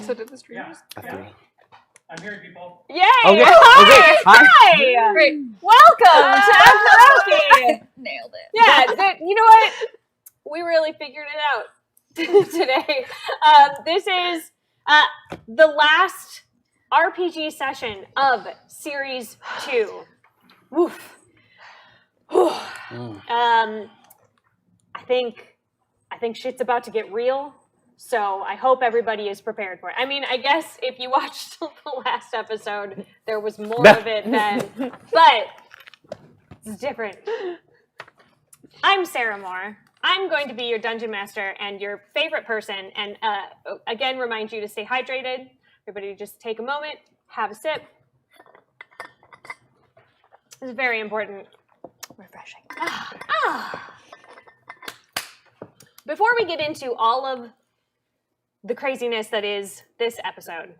So did the streamers? Yeah. I'm hearing people. Yay! Okay. Hi! Great. Welcome to Actoroke! Nailed it. Yeah, you know what? We really figured it out today. This is the last RPG session of Series 2. Woof. I think shit's about to get real. So I hope everybody is prepared for it. I mean, I guess if you watched the last episode, there was more of it then, but it's different. I'm Sarah Moore. I'm going to be your dungeon master and your favorite person. And again, remind you to stay hydrated. Everybody just take a moment, have a sip. This is very important. Refreshing. Before we get into all of the craziness that is this episode,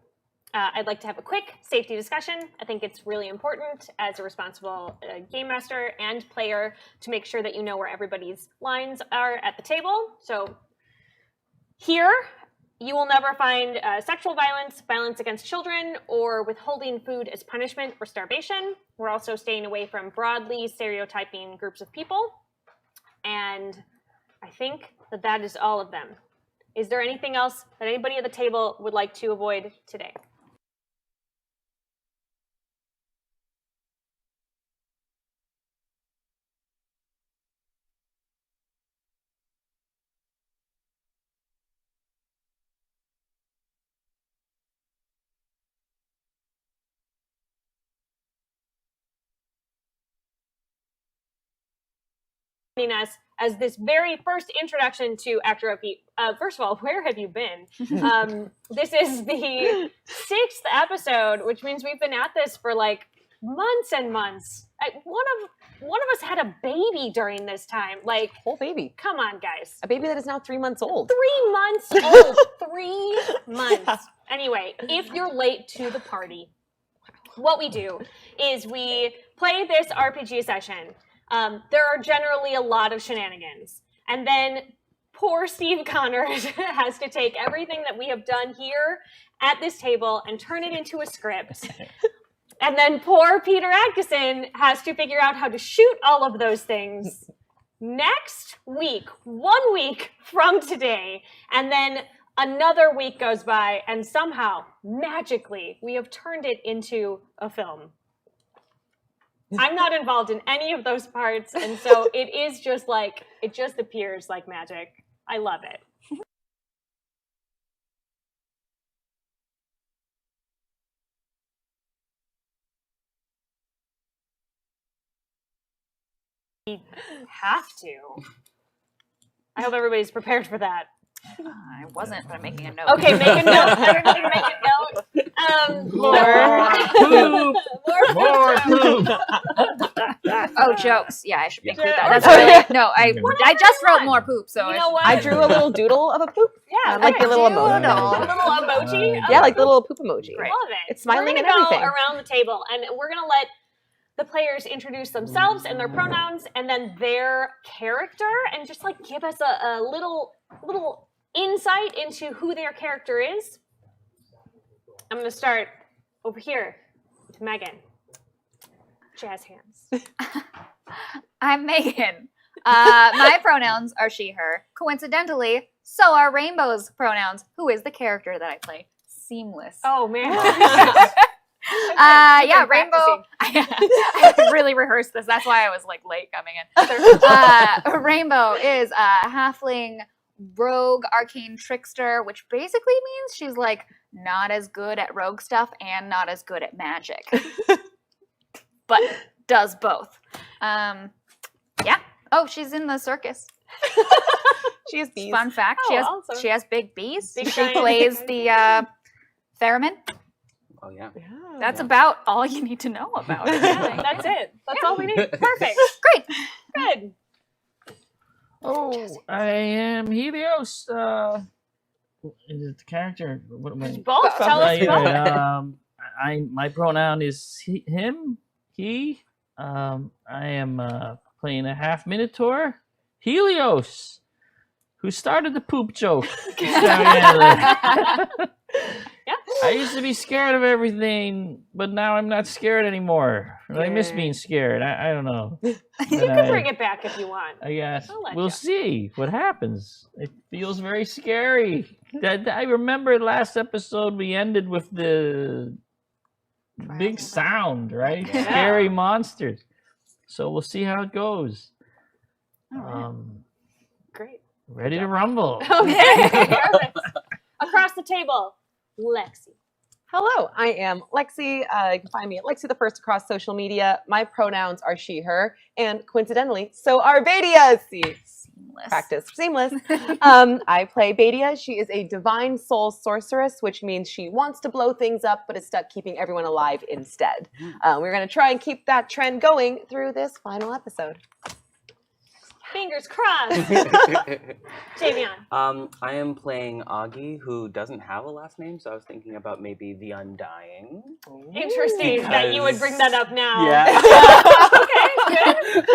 I'd like to have a quick safety discussion. I think it's really important as a responsible game master and player to make sure that you know where everybody's lines are at the table. So here, you will never find sexual violence, violence against children, or withholding food as punishment or starvation. We're also staying away from broadly stereotyping groups of people. And I think that is all of them. Is there anything else that anybody at the table would like to avoid today? Us as this very first introduction to Actoroke. First of all, where have you been? This is the 6th episode, which means we've been at this for like months and months. One of us had a baby during this time. Like, Whole baby. come on, guys. A baby that is now 3 months old. 3 months old. 3 months. Anyway, if you're late to the party, what we do is we play this RPG session. There are generally a lot of shenanigans. And then poor Steve Connors has to take everything that we have done here at this table and turn it into a script. And then poor Peter Atkinson has to figure out how to shoot all of those things next week, 1 week from today. And then another week goes by, and somehow, magically, we have turned it into a film. I'm not involved in any of those parts, and so it is just like, it just appears like magic. I love it. We have to. I hope everybody's prepared for that. I wasn't, but I'm making a note. Okay, make a note. Everybody make a note. More poop. Oh, jokes. Yeah, I should include that. That's really, no, I just wrote more poop, so You know what? I drew a little doodle of a poop. Yeah, like the little doodle. emoji. little emoji. Yeah, like the little poop emoji. Great. Love it. It's smiling we're and gonna everything. go around the table, and we're gonna let the players introduce themselves and their pronouns, and then their character, and just like give us a little insight into who their character is. I'm gonna start over here with Megan. Jazz hands. I'm Megan. My pronouns are she, her. Coincidentally, so are Rainbow's pronouns, who is the character that I play. Seamless. Oh man. Yeah, Rainbow. I really rehearsed this. That's why I was like late coming in. Rainbow is a halfling rogue arcane trickster, which basically means she's like not as good at rogue stuff and not as good at magic, but does both. Yeah. Oh, she's in the circus. She has bees. Fun fact: awesome. she has big bees. Big She giant plays the theremin. Oh yeah. That's about all you need to know about it. Yeah, that's it. That's all we need. Perfect. Great. Good. Oh, I am Helios. Is it the character? What am I? Both. Tell us both. My pronoun is him, he. I am playing a half minotaur, Helios. who started the poop joke. Yeah. I used to be scared of everything, but now I'm not scared anymore. I miss being scared. I don't know. You can bring it back if you want. I guess I'll let we'll ya. see what happens. It feels very scary. I remember last episode we ended with the big sound, right? Yeah. Scary monsters. So we'll see how it goes. All right. Great. Ready to rumble. Okay. Perfect. Across the table, Lexi. Hello, I am Lexi. You can find me at Lexi the First across social media. My pronouns are she, her, and coincidentally, so are Badia's. See, Seamless. practice seamless. I play Badia. She is a divine soul sorceress, which means she wants to blow things up, but is stuck keeping everyone alive instead. We're going to try and keep that trend going through this final episode. Fingers crossed. Tavjan. I am playing Aggee, who doesn't have a last name, so I was thinking about maybe the Undying. Interesting that you would bring that up now. Yeah. Okay, good.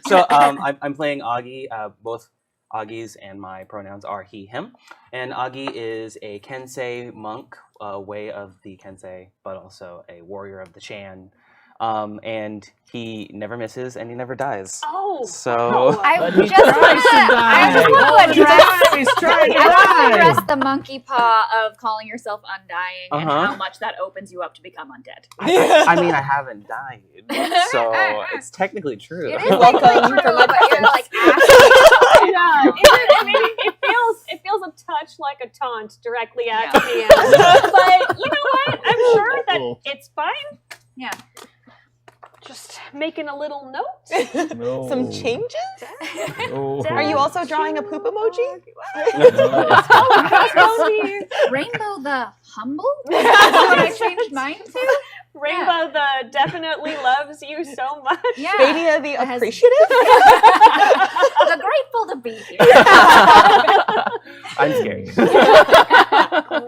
So I'm playing Aggee. Both Aggees and my pronouns are he, him. And Aggee is a Kensei monk, way of the Kensei, but also a warrior of the Chan. And he never misses and he never dies. Oh. So I But just he want tries to to die. address. He's trying to I want to die. address the monkey paw of calling yourself undying and how much that opens you up to become undead. I mean, I haven't died, so it's technically true. It is Welcome technically to true, my but you're like Yeah, it feels a touch like a taunt directly at me. But you know what? I'm sure that it's fine. Yeah. Just making a little note. No. Some changes? No. Are you also drawing a poop emoji? Rainbow the humble? That's what I changed mine to? Rainbow the definitely loves you so much. Yeah. Badia the Has- appreciative? The grateful to be here. I'm scared.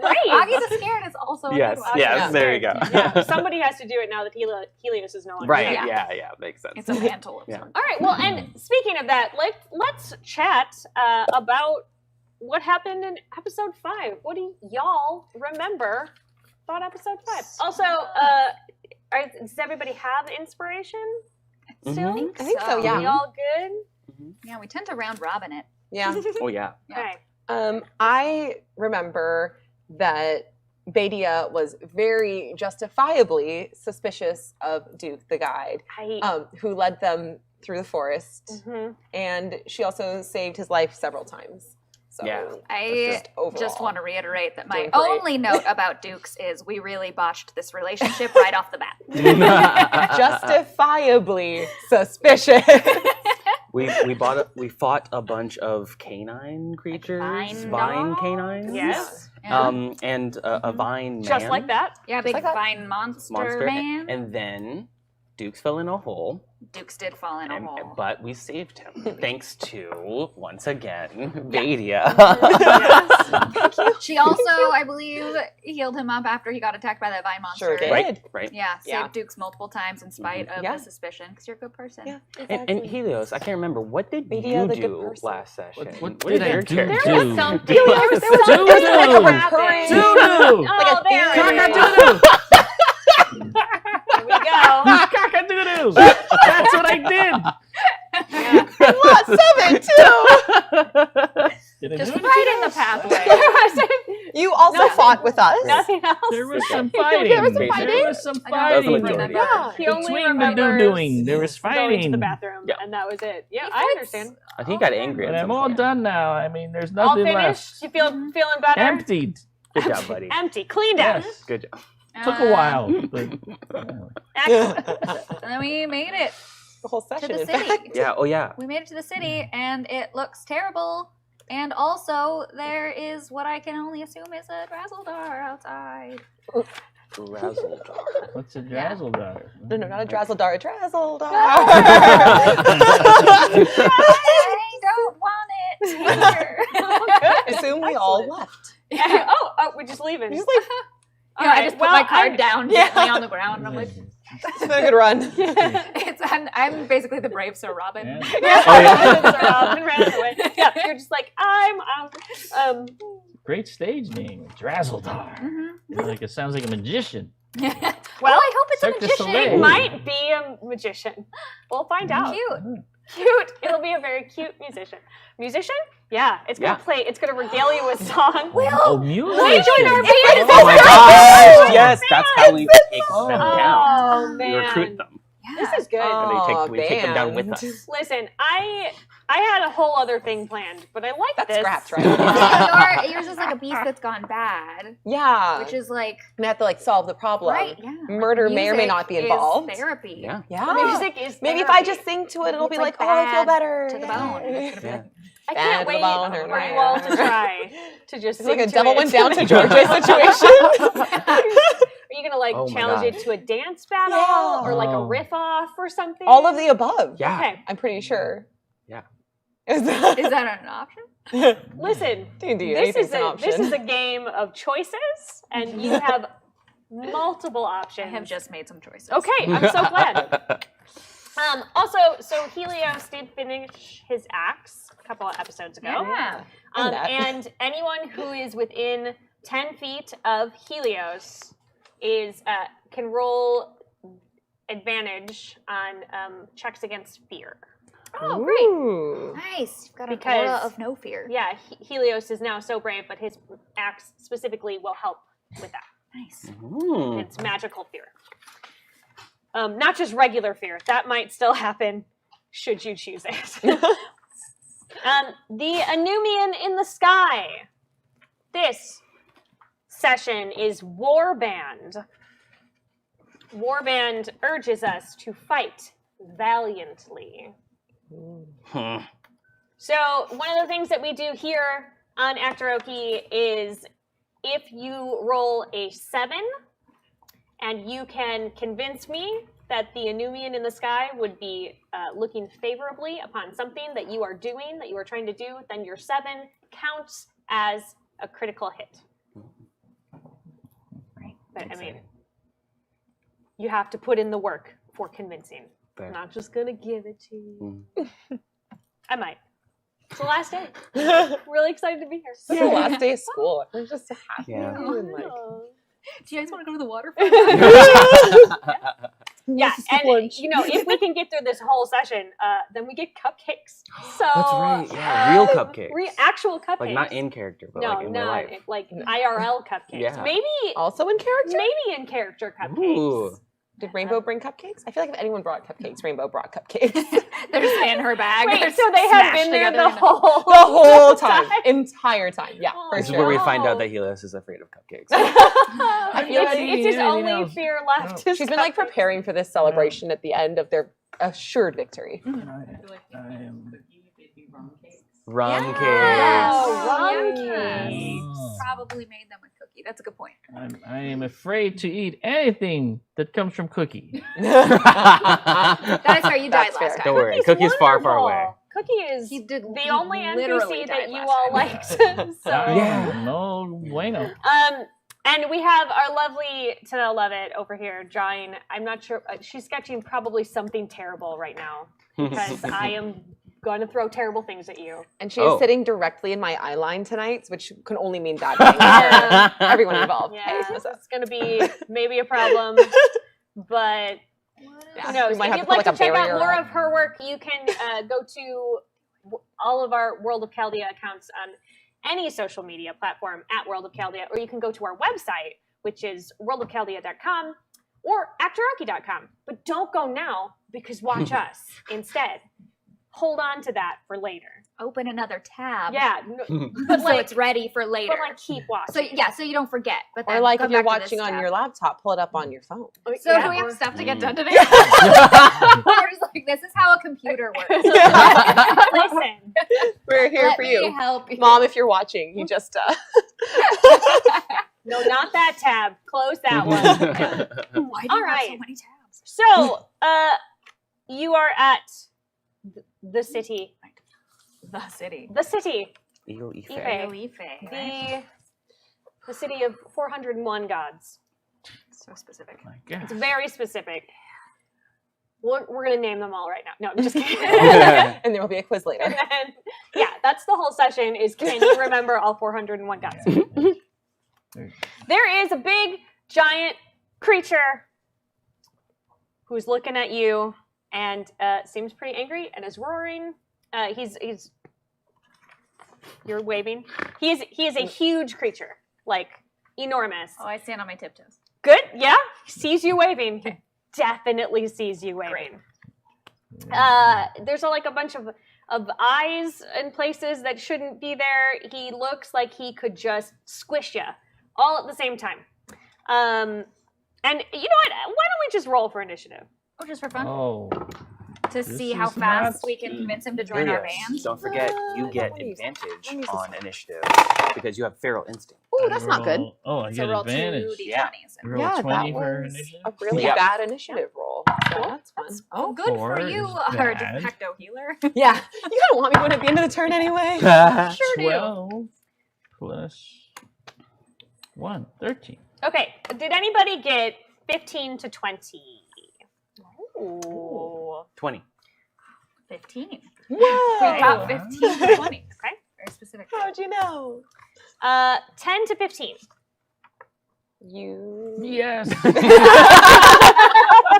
Great. Aggee the scared is also a Yes, good one. yes, Yeah. there you go. Yeah, somebody has to do it now that Helios is no longer Right, here. yeah, makes sense. It's a mantle of Yeah. sorts. All right. Well, and speaking of that, let's chat about what happened in episode 5. What do y'all remember about episode 5? Also, does everybody have inspiration still? Mhm. I think so, yeah. Y'all good? Yeah, we tend to round robin it. Yeah. Oh, yeah. Yeah. Okay. I remember that Badia was very justifiably suspicious of Duke the guide, who led them through the forest, and she also saved his life several times. So Yeah. I overall, just want to reiterate that my doing great. only note about Dukes is we really botched this relationship right off the bat. justifiably suspicious. We fought a bunch of canine creatures, vine dogs? canines. Yes. Yeah. And a vine man. Just like that. Yeah, big like that. vine monster man. And then Dukes fell in a hole, Dukes did fall in a hole. but we saved him thanks to, once again, Badia. She also, I believe, healed him up after he got attacked by that vine monster. Sure did. Right. Yeah, saved Yeah. Dukes multiple times in spite of Yeah. the suspicion, because you're a good person. Yeah. And Helios, I can't remember, what did Badia, you the good do person. last session? What did did I your do? character There Dude. was something. do? There was Dude. something Like a that recurring- happened. Doo-doo! Oh, Like a there theory. it is. Cock-a-doodle! Here we go. Cock-a-doodle! That's what I did! Lot 7 too. Did I Just do it? right in the pathway. You also fought with us. Nothing else. There was Okay. some fighting. There was some fighting? There was some I fighting. don't majority. remember. Yeah. He only Between the remembers doing, there was going to fighting. the bathroom, Yeah. and that was it. Yeah, He I fights. understand. I think he got angry But at I'm some all point. done now. I mean, there's All nothing finished? left. You feeling better? Emptied. Good job, buddy. Empty. Cleaned out. Yes. Good job. Took a while. But, Excellent. And then we made it The whole to session, the in city. fact. Yeah, oh yeah. We made it to the city, and it looks terrible. And also, there is what I can only assume is a Drazzledar outside. Razzledar. what's a Yeah. Drazzledar? No, not a Drazzledar, a Drazzledar. I don't want it here. Assume we all left. Oh, we're just leaving. Just like, Yeah, I just put my card down Yeah. gently on the ground, and I'm like, It's been a good run. I'm basically the brave Sir Robin. Yeah. Sir Robin ran away. Yeah, you're just like, I'm out. Great stage name, Drazzledar. Like it sounds like a magician. Well, I hope it's Cirque a du magician. Soleil. It might be a magician. We'll find out. Cute. It'll be a very cute musician. Musician? Yeah. It's gonna play. It's gonna regale you with song. Oh, music. join our band. Oh my gosh! Yes, that's how we take them down. Oh We man. recruit them. This is good. And we take them down with us. Listen, I had a whole other thing planned, but I like That's this. scraps, right? Yours is like a beast that's gone bad, Yeah. which is like We have to like solve the problem. right. Yeah, Murder may or may Music not be is involved. Therapy. Yeah. Yeah. Music is Maybe if therapy. I just sing to it, it'll It's be like like, oh, I feel bad better. to the Yeah. bone. Yeah. I Bad can't to the wait bone, for you all to try to just It's sing like a to devil it. went down to Georgia situation. Are you gonna like Oh my challenge God. it to a dance battle Yeah. or like a Oh. riff off or something? All of the above. Yeah. Okay. I'm pretty sure. Yeah. Is that, Is that an option? Listen, D&D, this anything's is an a option. game of choices, and you have multiple I options. have just made some choices. Okay, I'm so glad. Also, so Helios did finish his axe a couple of episodes ago. Yeah. that. And anyone who is within 10 feet of Helios is can roll advantage on checks against fear. Oh, great. Ooh. Nice. You've got an Because- aura of no fear. Yeah, Helios is now so brave, but his axe specifically will help with that. Nice. Mm. It's magical fear. Not just regular fear. That might still happen should you choose it. The Anumian in the sky. This session is Warband. Warband urges us to fight valiantly. Hmm. So one of the things that we do here on Actoroke is if you roll a 7 and you can convince me that the Anumian in the sky would be looking favorably upon something that you are doing, that you are trying to do, then your 7 counts as a critical hit. Right. But I mean, you have to put in the work for convincing. Fair. I'm not just gonna give it to you. Mm. I might. It's the last day. Really excited to be here. It's the last day of school. I'm just so happy. Yeah. And, like, Do you guys want to go to the water? Yeah, This is and lunch. you know, if we can get through this whole session, then we get cupcakes. So That's right. Yeah, real cupcakes. Actual cupcakes. Like not in character, but no, like in real life. like IRL cupcakes. Yeah. Maybe Also in character? maybe in character cupcakes. Ooh. Did Rainbow bring cupcakes? I feel like if anyone brought cupcakes, Rainbow brought cupcakes. They're just in her bag. Wait, They're so they have smashed been there together the in a- whole time. Entire time. Yeah, Oh, for This is sure. where we find Wow. out that Helios is afraid of cupcakes. I feel like it's his anything only else. fear left. No. is She's been like cupcakes. preparing for this celebration at the end of their assured victory. I am Rum Yeah. cakes. Oh, rum Yeah. cakes. Probably made them with cookie. That's a good point. I am afraid to eat anything that comes from cookie. That is how you died That's last fair. time. Don't worry, Cookie's Cookie's far, far wonderful. away. Cookie is He did. the he only literally NPC died that you last all time. liked. So Yeah. No bueno. And we have our lovely Tinnel Lovitt over here drawing. I'm not sure. She's sketching probably something terrible right now because I am going to throw terrible things at you. And she is Oh. sitting directly in my eye line tonight, which can only mean bad things for everyone involved. Yeah, it's going to be maybe a problem, but who knows? We might If have you'd to put, like like, to a check out barrier more up. of her work, you can go to all of our World of Chaldea accounts on any social media platform at World of Chaldea, or you can go to our website, which is worldofchaldea.com or actoroke.com. But don't go now, because watch us instead. Hold on to that for later. Open another tab. Yeah, But like- it's ready for later. but like keep watching. so yeah, so you don't forget. But Or then like come if you're back to this watching on tab. your laptop, pull it up on your phone. So Yeah. do we have stuff to get Mm. done today? We're just like, this is how a computer works. Listen, We're here Let for me you. help you. Mom, if you're watching, you just no, not that tab. Close that one. Why do you All have so right. many tabs? So, you are at the city. The city. The city. Ego Ife. Ife. Ife. The city of 401 gods. So specific. My God. It's very specific. we're going to name them all right now. No, I'm just kidding. And there will be a quiz later. And then, yeah, that's the whole session is can you remember all 401 guns? There is a big, giant creature who's looking at you and seems pretty angry and is roaring. He's you're waving. He is a huge creature, like enormous. Oh, I stand on my tiptoes. Good, yeah. Sees you waving. He definitely sees you waving. There's like a bunch of eyes in places that shouldn't be there. He looks like he could just squish you all at the same time. And you know what? Why don't we just roll for initiative? Oh, just for fun? Oh. To see This how is fast not we can convince him to join our band? Don't forget, you get Nice. advantage Nice. on initiative because you have feral instinct. Ooh, that's not good. Oh, I So get roll advantage. 2d20s. Yeah. Roll Yeah, 20 that for was initiative. a really Yeah. bad initiative roll. So that's fun. Oh, good for 4 you, is our bad. Pecto healer. Yeah, you don't want me going at the end of the turn anyway. Sure do. 12 plus 1, 13. Okay, did anybody get 15 to 20? Ooh. 20. 15. Whoa! We got 15 to 20. Okay. Very specific. How'd you know? 10 to 15. You. Yes.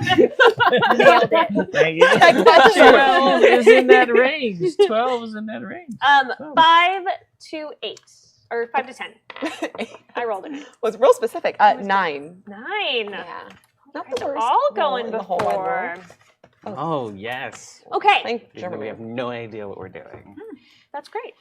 Nailed it. Thank you. I got you. 12 is in that range. 12 is in that range. 5 to 8. Or 5 to 10. I rolled it. Was real specific. 9. 9. Yeah. Not Guys the are worst. all roll going in the whole wide before. world. Oh, yes. Okay, Thank Even though Germany. we have no idea what we're doing. that's great.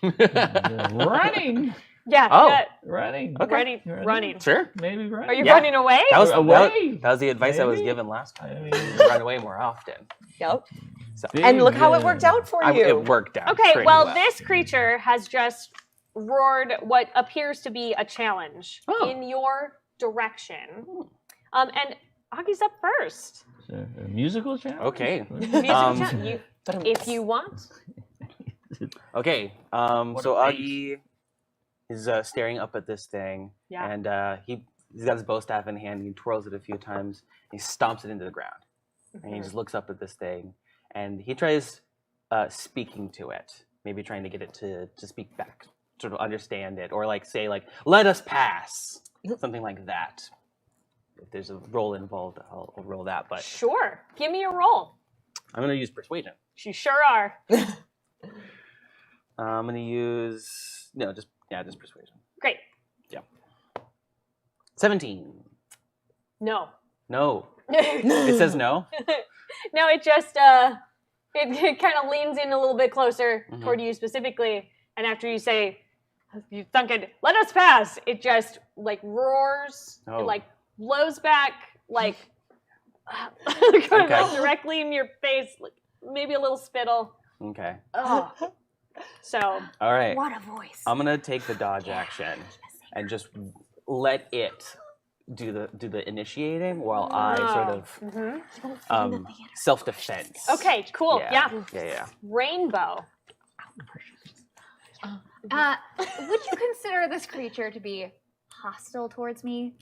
Running. Yeah. Oh. Running. Running. You're Running. Sure. Maybe running. Are you Yeah. running away? That was, Away. that was the advice I was Maybe. given last I time. mean, Run away more often. Yep. So And look how it worked out for you. it worked out. Okay, pretty well, this creature has just roared what appears to be a challenge Oh. in your direction. And Aggie's up first. So, a musical challenge? Okay. Musical challenge. If you want. Okay. What So a face. Aggee is staring up at this thing, Yeah. and he's got his bow staff in hand. And he twirls it a few times. And he stomps it into the ground, and he just looks up at this thing, and he tries speaking to it, maybe trying to get it to speak back, sort of understand it, or like say like "Let us pass," something like that. If there's a roll involved, I'll roll that. But Sure. Give me a roll. I'm gonna use persuasion. You sure are. I'm gonna use just persuasion. Great. 17. No. No. It says no. No, it just it kind of leans in a little bit closer Mhm. toward you specifically, and after you say, "You Duncan, let us pass," it just like roars, Oh. it like blows back, like Okay. directly in your face, like, maybe a little spittle. Okay. Ugh. So All right. What a voice. I'm gonna take the dodge action and just let it do the initiating while I sort of mhm. self-defense. Okay, cool. Yeah. Yeah. Rainbow. Would you consider this creature to be hostile towards me?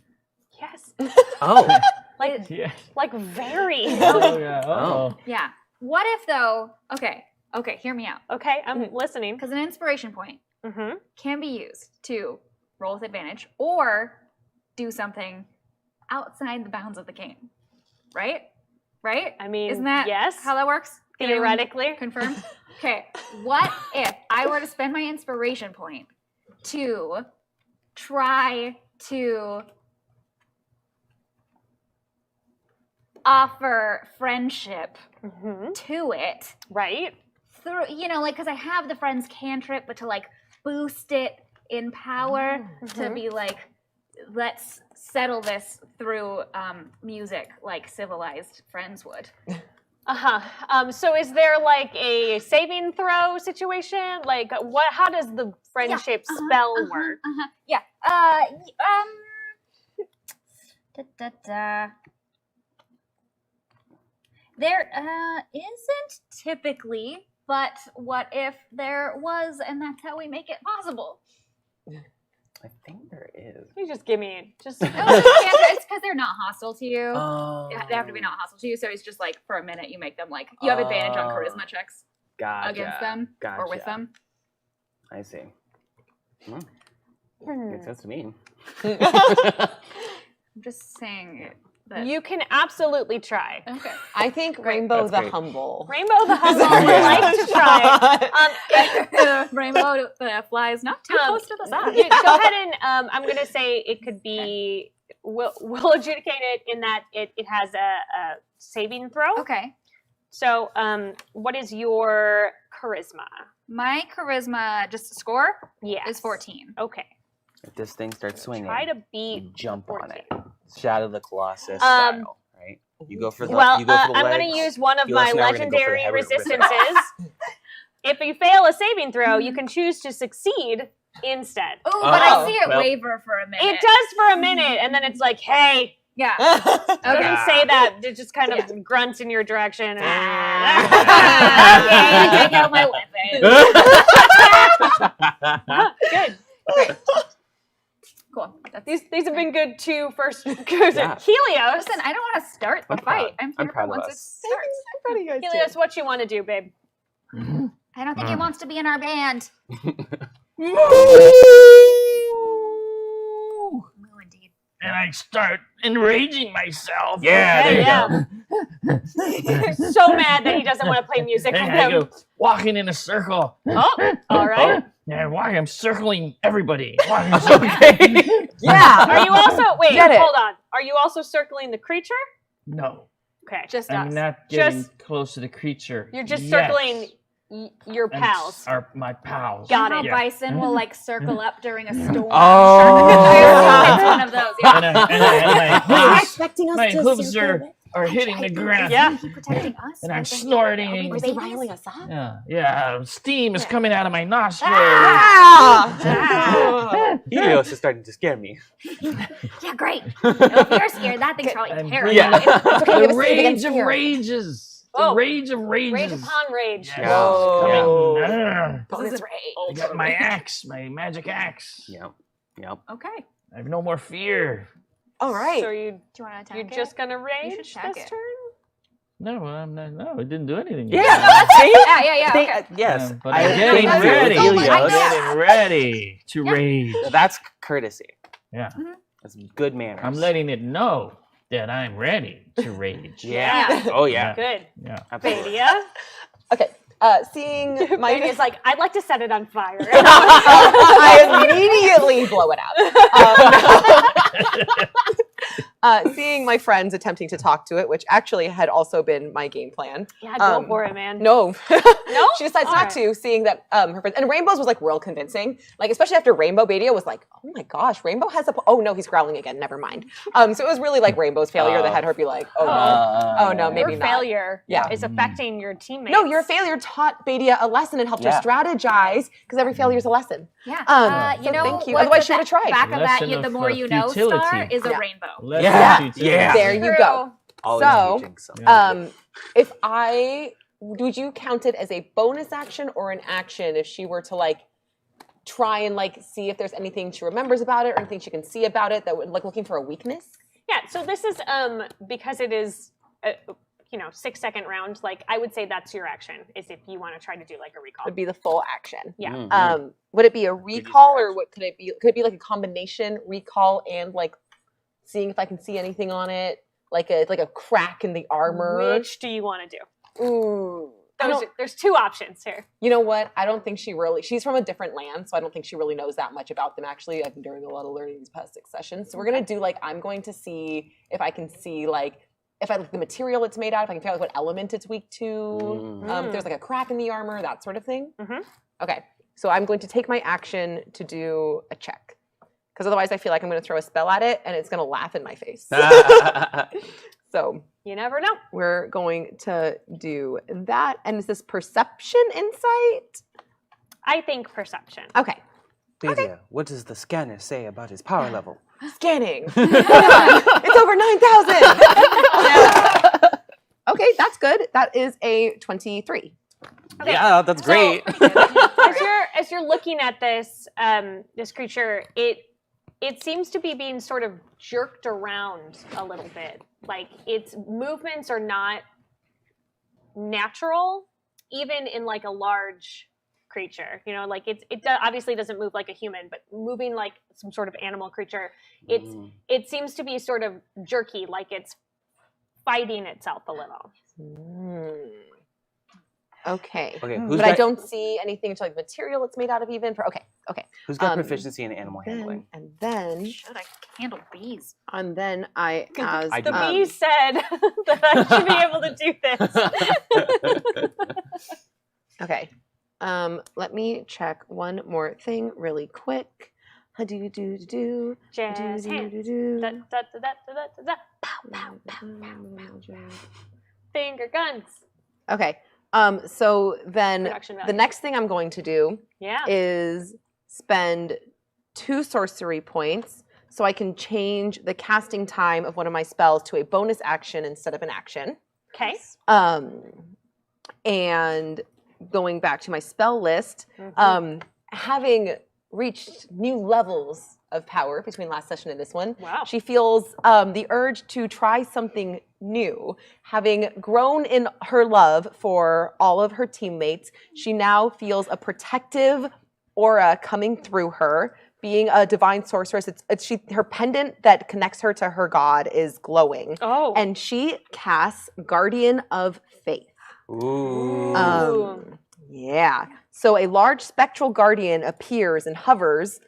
Yes. Oh. Like Yeah. like very. Oh, yeah. Uh-oh. Yeah. What if though? Okay, hear me out. Okay, I'm listening. Because an inspiration point Mm-hmm. can be used to roll with advantage or do something outside the bounds of the game. Right? Right? I mean, Isn't that yes? how that works? Theoretically. Confirmed? Okay. What if I were to spend my inspiration point to try to offer friendship Mm-hmm. to it Right. through, because I have the friends cantrip, but to like boost it in power to be like, let's settle this through music like civilized friends would. Uh-huh. So is there like a saving throw situation? Like what how does the friendship spell work? Yeah. Da, da, da. There isn't typically, but what if there was, and that's how we make it possible? I think there is. You just give me No, it's because they're not hostile to you. Oh. They have to be not hostile to you. So it's just like for a minute you make them like you have advantage on charisma checks Gotcha. against them or with them. I see. Makes sense to me. I'm just saying that. You can absolutely try. Okay. I think Rainbow That's the great. Humble. Rainbow the Humble would like to try. Rainbow the flies not too close to the sun. Go ahead and I'm going to say it could be. We'll adjudicate it in that it has a saving throw. Okay. So, what is your charisma? My charisma, just score, Yes. is 14. Okay. If this thing starts swinging, Try to you beat jump 14. on it. Shadow the Colossus style, right? You go for the. Well, you go for the I'm going legs. to use one of You my also now we're gonna go for the legendary heavy resistances. If you fail a saving throw, you can choose to succeed instead. Ooh, but I Oh, see it well. waver for a minute. It does for a minute, and then it's like, hey. Yeah. Doesn't Ah. say that. It just kind of grunts in your direction. Okay, take out my weapon. Good. Great. Cool. These have been good too. First, Yeah. Helios. Listen, I don't want to start the I'm proud. fight. I'm I'm here proud for of once it us. starts. I'm proud of you guys, too. Helios, what you want to do, babe? I don't think he wants to be in our band. Moo, indeed. And I start enraging myself. Yeah, there you Yeah. go. So mad that he doesn't want to play music with And I him. go walking in a circle. Oh, all right. Yeah, I'm circling everybody. Walking in a circle. Okay. Yeah. Are you also wait? Get it. Hold on. Are you also circling the creature? No, Okay. Just I'm us. not getting Just- close to the creature. You're just yet. circling your And pals. my pals. Got How it. Yeah. Bison will like circle up during a storm. Oh. It's one of those. And Yeah. my hooves, expecting us my to hooves circle are hitting the ground. Yeah. Is he protecting us? And Or I'm is he- snorting. Are Is we he babies? riling us up? Yeah. Steam is coming out of my nostrils. Ah! Helios is starting to scare me. Yeah, great. If you're scared, that thing's probably I'm terrible. Yeah. Okay, The let's save rage against of fear. rages. Oh. The rage of rages. Rage upon rage. Yes. Whoa. Yeah. Bonus rage. I got my axe, my magic axe. Yep. Yep. Okay. I have no more fear. All right. So Do you want to attack you're it? just gonna should rage attack this it. turn? No, I'm not. No, it didn't do anything. Yeah. yet. See? Yeah. Think- Okay. yes. But I I'm getting think that ready. Helios- I know. I'm getting ready to Yeah. rage. That's courtesy. Yeah. That's good manners. I'm letting it know that I'm ready to rage. Yeah. Oh yeah. Good. Yeah. Absolutely. Badia. Okay. Seeing my Badia's like, I'd like to set it on fire. I immediately blow it out. Seeing my friends attempting to talk to it, which actually had also been my game plan. Yeah, go for it, man. No. No? She decides All not right. to, seeing that her friends, and Rainbow's was like real convincing. Like, especially after Rainbow, Badia was like, oh my gosh, Rainbow has a, oh no, he's growling again, never mind. So it was really like Rainbow's failure that had her be like, oh no. Oh, no, maybe Your not. failure Yeah. is affecting your teammates. No, your failure taught Badia a lesson and helped Yeah. her strategize, because every failure is a lesson. Yeah. So You know, thank you. what's Otherwise, at she would've the tried. Back of that, Lesson the of, more you know futility. star is a Yeah. rainbow. Less Yeah. than futility. Yeah. There you go. Always So, teaching something. If would you count it as a bonus action or an action if she were to like try and like see if there's anything she remembers about it or anything she can see about it that would like looking for a weakness? Yeah, so this is because it is a 6-second round, like I would say that's your action, is if you want to try to do like a recall. Would be the full action. Yeah. Mhm. Would it be a recall or what could it be? Could it be like a combination recall and like seeing if I can see anything on it, like a crack in the armor? Which do you want to do? Ooh. I don't- There's two options here. You know what? I don't think she's from a different land, so I don't think she really knows that much about them, actually. I've been doing a lot of learning these past 6 sessions. So we're going to do, like, I'm going to see if I can see, like, if I look at the material it's made out of, if I can figure out what element it's weak to, if there's, like, a crack in the armor, that sort of thing. Mhm. Okay. So I'm going to take my action to do a check. Because otherwise I feel like I'm going to throw a spell at it, and it's going to laugh in my face. So You never know. we're going to do that. And is this perception insight? I think perception. Okay. Badia, what does the scanner say about his power level? Scanning. It's over 9,000. Okay, that's good. That is a 23. Okay. Yeah, that's great. As you're looking at this this creature, it it seems to be being sort of jerked around a little bit. Like its movements are not natural, even in like a large creature. You know, like obviously doesn't move like a human, but moving like some sort of animal creature, it seems to be sort of jerky, like it's fighting itself a little. Okay. Who's But I don't see anything to like material it's made out of even for okay. Who's got proficiency in animal Then, handling? and then Should I handle bees? and then I as I The do not. bee said that I should be able to do this. okay. Let me check one more thing really quick. Do. Jazz hands. Da, da, da, da, da, da, da. Pow, pow, pow, pow, pow. Finger guns. Okay. So then Production value. the next thing I'm going to do Yeah. is spend 2 sorcery points so I can change the casting time of one of my spells to a bonus action instead of an action. Okay. And going back to my spell list, having reached new levels of power between last session and this one, Wow. she feels the urge to try something new. Having grown in her love for all of her teammates, she now feels a protective aura coming through her. Being a divine sorceress, her pendant that connects her to her god is glowing. Oh. And she casts Guardian of Faith. Ooh. Yeah. So a large spectral guardian appears and hovers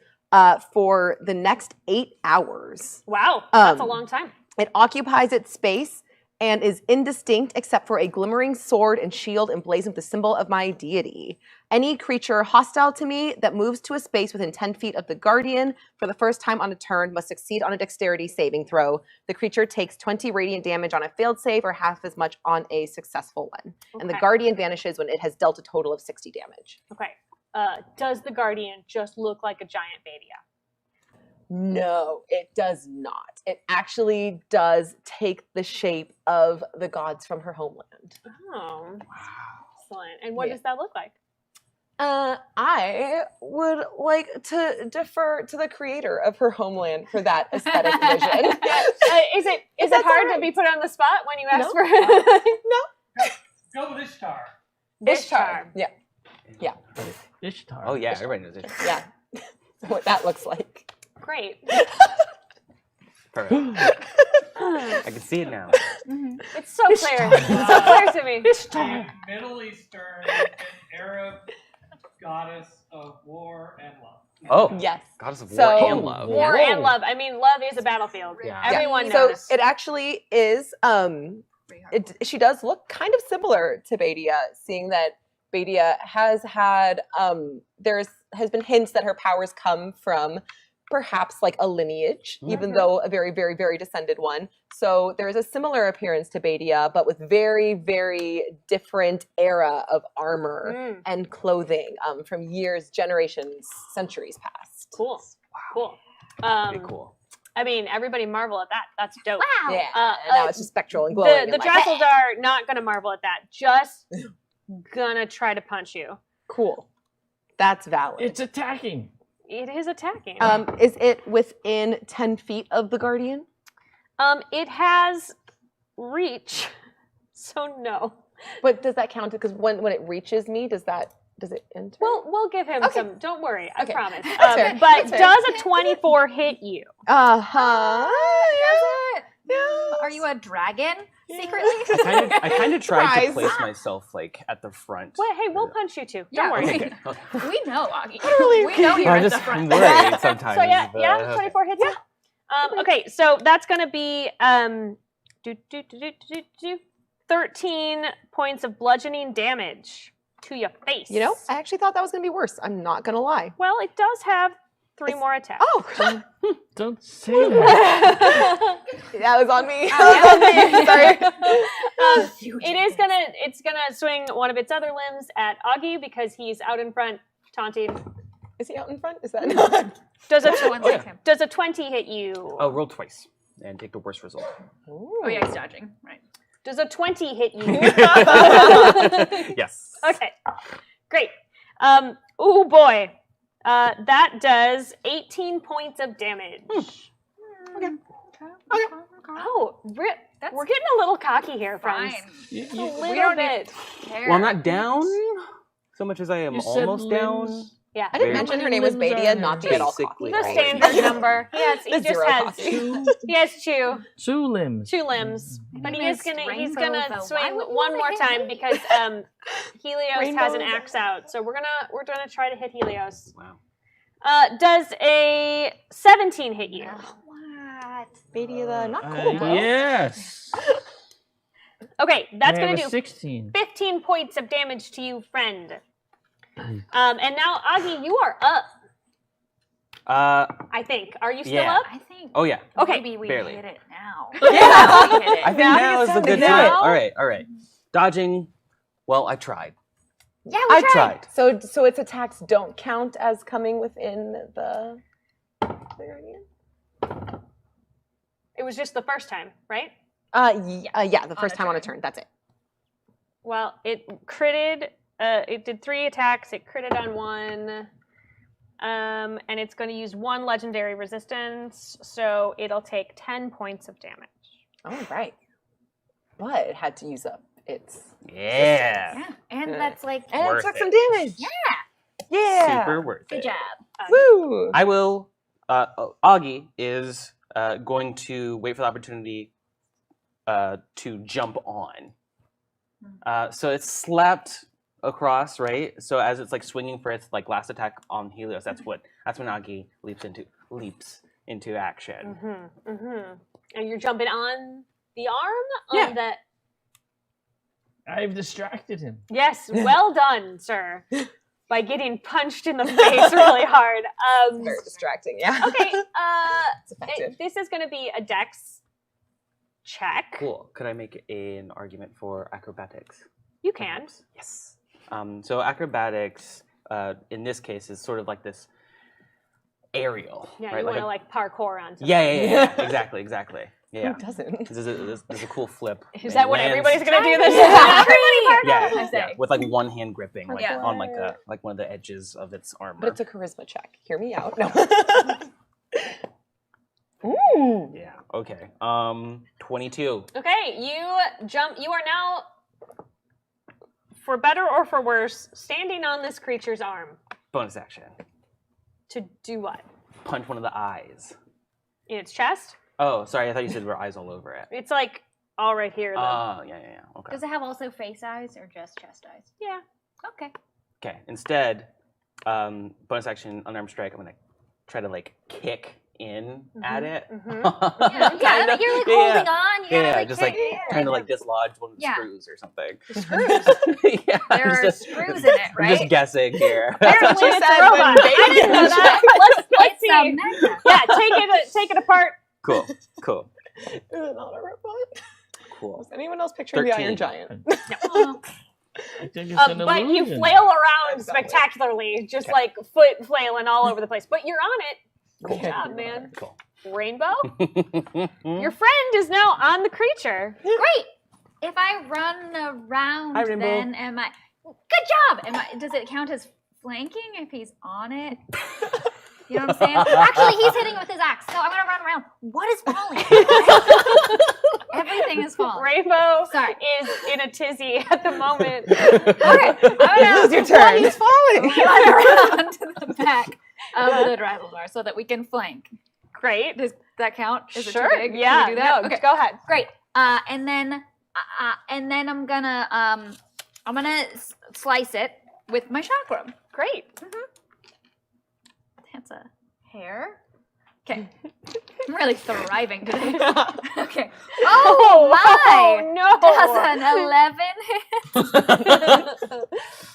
for the next 8 hours. Wow. That's a long time. It occupies its space and is indistinct except for a glimmering sword and shield emblazoned with the symbol of my deity. Any creature hostile to me that moves to a space within 10 feet of the guardian for the first time on a turn must succeed on a dexterity saving throw. The creature takes 20 radiant damage on a failed save or half as much on a successful one. And the Okay. guardian vanishes when it has dealt a total of 60 damage. Okay. Does the guardian just look like a giant Badia? No, it does not. It actually does take the shape of the gods from her homeland. Oh. Excellent. And what does that look like? I would like to defer to the creator of her homeland for that aesthetic vision. Is it that's hard all right. to be put on the spot when you ask No. for Go with Ishtar. Ishtar? Yeah, Ishtar. Oh yeah, everybody knows it. yeah. What that looks like. Great. Perfect. I can see it now. It's so clear. It's so clear to me. A Middle Eastern and Arab goddess of war and love. Oh, Yes. goddess of war So- and love. War Whoa. and love. I mean, love is a battlefield. Yeah. Everyone So knows. it actually is. She does look kind of similar to Badia, seeing that Badia has had. Has been hints that her powers come from perhaps like a lineage, even though a very, very, very descended one. So there's a similar appearance to Badia, but with very, very different era of armor and clothing from years, generations, centuries past. Cool. Cool. Pretty cool. I mean, everybody marvel at that. That's dope. Wow. Yeah, Uh, now it's just spectral and glowing. The and like, Jackals are not going to marvel at that. Just gonna try to punch you. cool. That's valid. It's attacking. It is attacking. Is it within 10 feet of the Guardian? It has reach, so no. But does that count? Because when it reaches me, does it enter? We'll give him Okay. some. Don't worry, I Okay. promise. That's fair. But That's fair. does a 24 hit you? Uh-huh. Are you a dragon secretly? I kind of tried to Surprise. place myself like at the front. Well, hey, we'll punch you too. Yeah, Don't worry. Okay, good. Okay. We know, Aggee. Literally. We know you're I'm at the just front. worried sometimes. So yeah, but, yeah, okay. 24 hits. Okay, so that's gonna be 13 points of bludgeoning damage to your face. You know, I actually thought that was going to be worse. I'm not going to lie. Well, it does have 3 more attacks. Oh, Don't say that. that was on me. Sorry. It's gonna swing one of its other limbs at Aggee because he's out in front taunting. Is he out in front? Is that not? Does a Someone like him. does a 20 hit you? Oh, roll twice and take the worst result. Oh yeah, he's dodging. Right. Does a 20 hit you? Yes. Okay, great. Oh boy. That does 18 points of damage. Okay. Oh, we're getting a little cocky here, friends. Fine. A We little don't bit. care. Well, I'm not down so much as I am You said almost down. limbs. Yeah. I didn't Very mention her name was limbs Badia, are not to get all basically cocky. The all standard right. number. He The just zero has cocky. he has two Limbs. limbs, but name he's is gonna Rainbow, though. swing Why would you one wanna more hit time me? because Helios has an Rainbow. axe out, so we're gonna try to hit Helios. Wow. Does a 17 hit you? What? Badia the not cool, bro. Yes. Okay, that's I gonna have a do 16. 15 points of damage to you, friend. And now Aggee, you are up. I think. Are you still Yeah. up? I think. Oh yeah. Okay. Maybe we Barely. hit it now. Yeah. We hit it. I think Now now it's is the time to good do time. it. All right. Dodging. Well, I tried. Yeah, we I tried. tried. So its attacks don't count as coming within the guardian? It was just the first time, right? Yeah, the first a time on a turn. turn. That's it. Well, it critted. It did 3 attacks. It critted on 1. And it's going to use 1 legendary resistance, so it'll take 10 points of damage. All right. But it had to use up its Yeah. Yeah, and Good. that's like and Worth took it. some damage. Yeah. Super worth good it. job. Woo. I will. Aggee is going to wait for the opportunity to jump on. So it's slapped across, right? So as it's like swinging for its like last attack on Helios, that's when Aggee leaps into action. And you're jumping on the arm? Yeah. On the... I've distracted him. Yes, well done, sir. By getting punched in the face really hard. Very distracting, yeah. Okay, It's effective. this is going to be a dex check. Cool. Could I make an argument for acrobatics? You can. Yes. So acrobatics, in this case, is sort of like this aerial. Yeah, right? you want to a- like parkour on something. Yeah. Exactly. Yeah. Who doesn't? There's a cool flip. Is and that what lands- everybody's going to do this? Yeah. Everybody Yeah, I say. with like one hand gripping, like Yeah. on like one of the edges of its armor. But it's a charisma check. Hear me out. No. Ooh. Yeah. Okay. 22. Okay, you jump. You are now, for better or for worse, standing on this creature's arm. Bonus action. To do what? Punch one of the eyes. In its chest? Oh, sorry. I thought you said there were eyes all over it. It's like all right here. Though. Oh, yeah. Okay. Does it have also face eyes or just chest eyes? Yeah. Okay. Okay. Instead, bonus action, unarmed strike. I'm gonna try to like kick in at it. Yeah, Kinda. you're like Yeah. holding on. You gotta, Yeah, like, just like kick. trying to like dislodge one of the Yeah. screws or something. Screws. Yeah, There I'm are just- screws in it, I'm right? just guessing here. Apparently you it's said a when robot. baby I didn't know that. Let's It's a see. mecha. Yeah, take it apart. Cool. Is it not a robot? Cool. Was anyone else picturing the 13. Iron Giant? Oh, I think it's an But you illusion. flail around Exactly. spectacularly, just Okay. like foot flailing all over the place. But you're on it. Good Okay. job, man. Cool. Rainbow, your friend is now on the creature. great. If I run around, Hi, Rainbow. then am I? Good job. Does it count as flanking if he's on it? You know what I'm saying? Actually, he's hitting with his axe, so I'm gonna run around. What is falling? Everything is falling. Rainbow Sorry. is in a tizzy at the moment. Okay, I'm gonna Lose your turn. He's falling. run around to the back of the drival bar so that we can flank. Great. Does that count? Is Sure. it too big? Can Yeah. we do that? No, Okay. go ahead. Great. And then I'm gonna slice it with my chakram. Great. That's a hair. Okay. I'm really thriving today. Okay. Oh my! no. Does an 11 hit?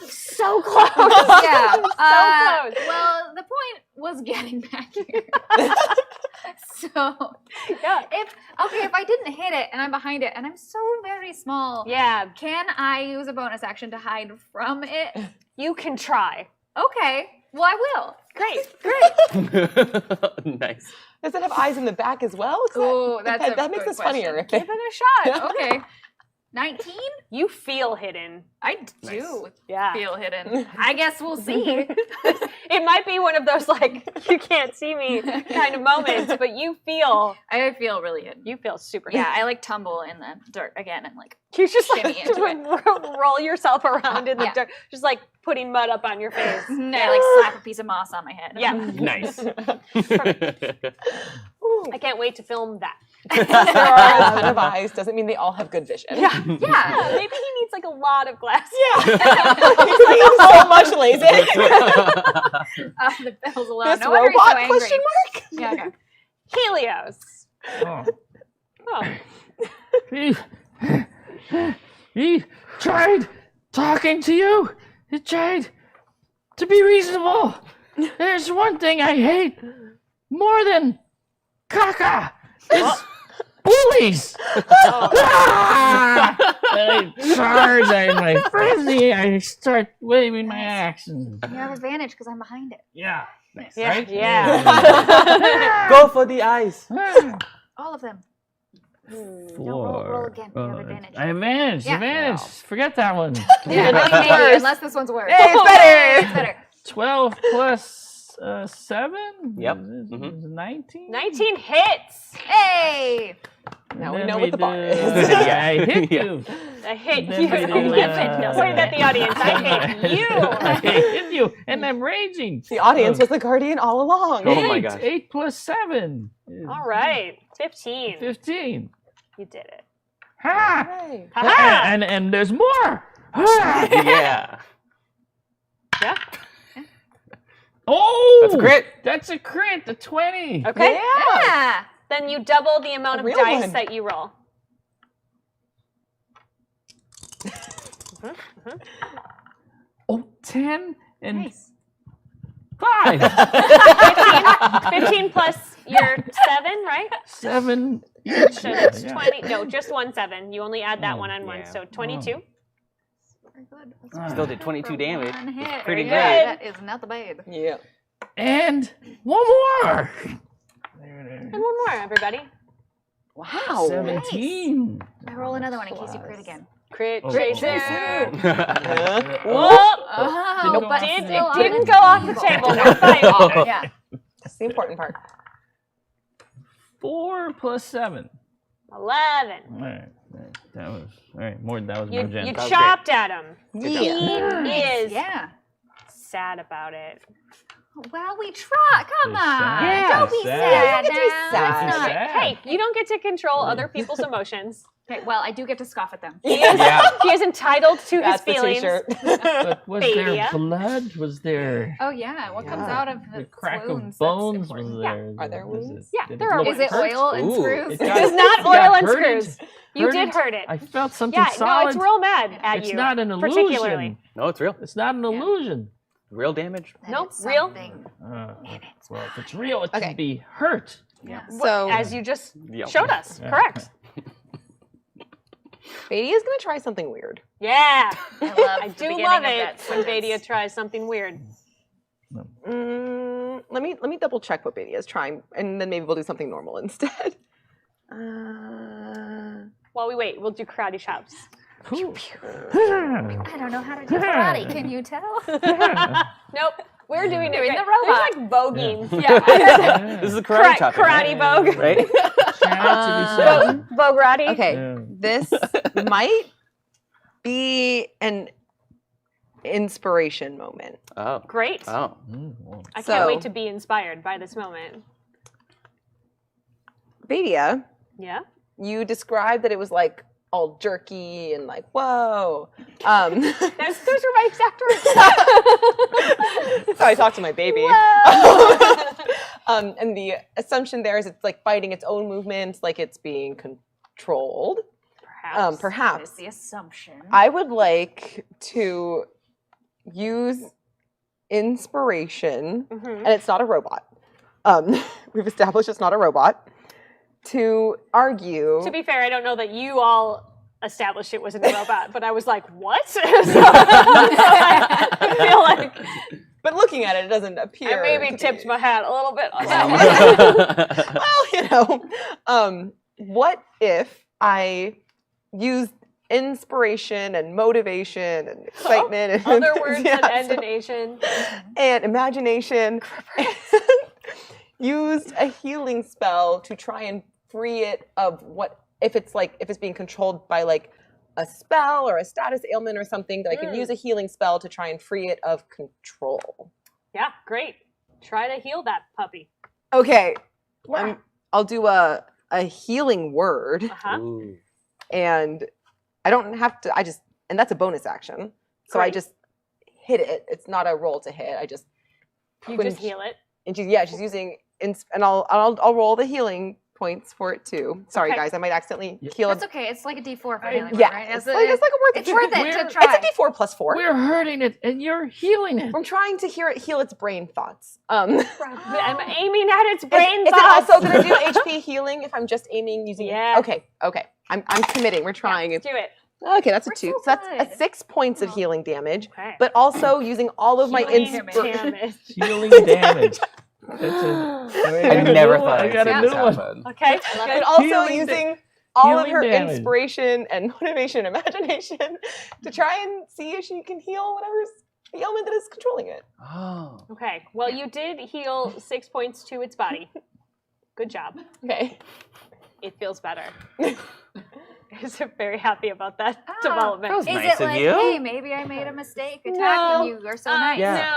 So close. Yeah. So close. Well, the point was getting back here. So Yeah. if I didn't hit it and I'm behind it and I'm so very small, Yeah. can I use a bonus action to hide from it? You can try. Okay. Well, I will. Great. Nice. Does it have eyes in the back as well? 'Cause Ooh, that's a that makes good this funnier. question. If Give it, it a shot. Okay. 19? You feel hidden. I do Yeah. feel hidden. I guess we'll see. It might be one of those like you can't see me kind of moments, but you feel really hidden. you feel super Yeah, hidden. I like tumble in the dirt again and like You just like shimmy just into like roll yourself around in the Yeah. dirt, just like putting mud up on your face. no, I like slap a piece of moss on my head. Yeah. Nice. I can't wait to film that. There are a ton of eyes doesn't mean they all have good vision. Yeah. Yeah. Maybe he needs like a lot of glasses. He's like so much LASIK. The bells alone. This No wonder robot? he's so angry. Question mark? Yeah, okay. Helios. Oh. Oh. He tried talking to you. He tried to be reasonable. There's one thing I hate more than caca. It's bullies. Ah! And I charge. I'm like frenzy. I start waving my axe. And, You have advantage because I'm behind it. yeah. Nice. Yeah. Right? Yeah. Go for the eyes. All of them. Four. roll again. You have advantage. I have advantage. Yeah. Advantage. Forget that one. Yeah, Maybe maybe, unless this one's worse. Hey, it's better. It's better. 12 plus 7? Yep. Is Mhm. 19? 19 hits. Hey! Now we Then know what the bar do- is. Yeah. I hit Yeah. you. I hate Then you. we do, Point at the audience. I hate you. I hit you, and I'm raging. The audience was the guardian all along. Oh my gosh. 8 plus 7. is All right. 15. 15. You did it. Ha! Hey. Ha-ha! And there's more. Ha! Yeah. Yeah. Oh! That's a crit. That's a crit. The 20. Okay. Yeah! Then you double the amount A of real dice one. that you roll. Oh, 10 and Nice. 5. 15 plus your 7, right? 7. So that's Yeah. 20. No, just 1 7. You only add that Oh, one on one. yeah. So 22. Very good. Still did 22 damage. One hit. Pretty Very good. That is not the bad. Yeah. And one more. And one more, everybody. Wow. 17. I roll another one in case you crit again. Crit Oh, chaser. Whoa. Oh, Didn't go but off the still table. on Didn't the go off the table. We're fine. Yeah. That's the important part. 4 plus 7. 11. All right. That was all right. More. That was You, more you gentle. chopped at him. Yeah. He is Yeah. sad about it. Well, we try. Come It's on. sad. Don't be It's sad. sad. You can be now. sad. Let's not- Sad. Hey, you don't get to control other people's emotions. Okay, well, I do get to scoff at them. Yeah. He is entitled to That's his the feelings. t-shirt. But was there Failure. blood? Was there Oh, yeah. What comes Yeah. out of the its crack wounds? of That's bones? Was important. there? Are there was wounds? Yeah, did there are look Is it hurt? oil and Ooh. screws? It got- It's not it got oil and hurted. screws. You did hurt it. I felt something Yeah, solid. no, it's real mad at It's you. not an particularly. illusion. No, it's real. It's not an illusion. Real damage. Then Nope, it's real. something. Well, if it's real, it Okay. can be hurt. Yeah. So As you just Yep. showed us. Yeah. Correct. Beatty is gonna try something weird. Yeah. I love I the do beginning love of it that when sentence. Badia tries something weird. Let me double check what Beatty is trying, and then maybe we'll do something normal instead. While we wait, we'll do karate chops. I don't know how to do karate. Can you tell? Nope. We're doing it. Doing right. the robot. There's like voguing. Yeah. This is a karate chopping, Karate vogue. right? Vogue-rati. Okay, Yeah. this might be an inspiration moment. Oh. Great. Oh. I can't So- wait to be inspired by this moment. Badia, Yeah. you described that it was like all jerky and like whoa. Those are my exact words. That's how I talk to my baby. And the assumption there is it's like fighting its own movements, like it's being controlled. Perhaps. Perhaps. That is the assumption. I would like to use inspiration, Mhm. and it's not a robot. We've established it's not a robot. To argue. To be fair, I don't know that you all established it wasn't a robot, but I was like, what? So I feel like But looking at it, it doesn't appear. I maybe to tipped be. my hat a little bit on that one. Well, what if I used inspiration and motivation and excitement and Other words that enthusiasm end in Asian. and imagination, and used a healing spell to try and free it of what if it's being controlled by like a spell or a status ailment or something, that I can use a healing spell to try and free it of control. Yeah, great. Try to heal that puppy. Okay, I'll do a healing word, Ooh. and I don't have to. And that's a bonus action, so I Great. just hit it. It's not a roll to hit. I just You just heal it. and she's using and I'll roll the healing points for it too. Sorry, Okay. guys, I might accidentally heal. That's okay. It's like a D4 for healing, Yeah, right? it's like a worth it's worth it to It's try. a D4 plus 4. We're hurting it, and you're healing it. I'm trying to heal its brain thoughts. I'm aiming at its brain Is it thoughts. also going to do HP healing if I'm just aiming using? Yeah. Okay. I'm committing. We're trying it. Do it. Okay, that's a We're 2. so So that's good. 6 points of healing damage, Okay. but also using all of my Healing inspiration. damage. Healing damage. I never thought I I'd got see a this new one. happen. Okay. And also Healing using all of healing her damage. inspiration and motivation and imagination to try and see if she can heal whatever's the ailment that is controlling it. Oh. Okay. Well, you did heal 6 points to its body. Good job. Okay. It feels better. Is very happy about that development. that was Is nice it of like, you. hey, maybe I made a mistake attacking No. you? You're so nice. Yeah.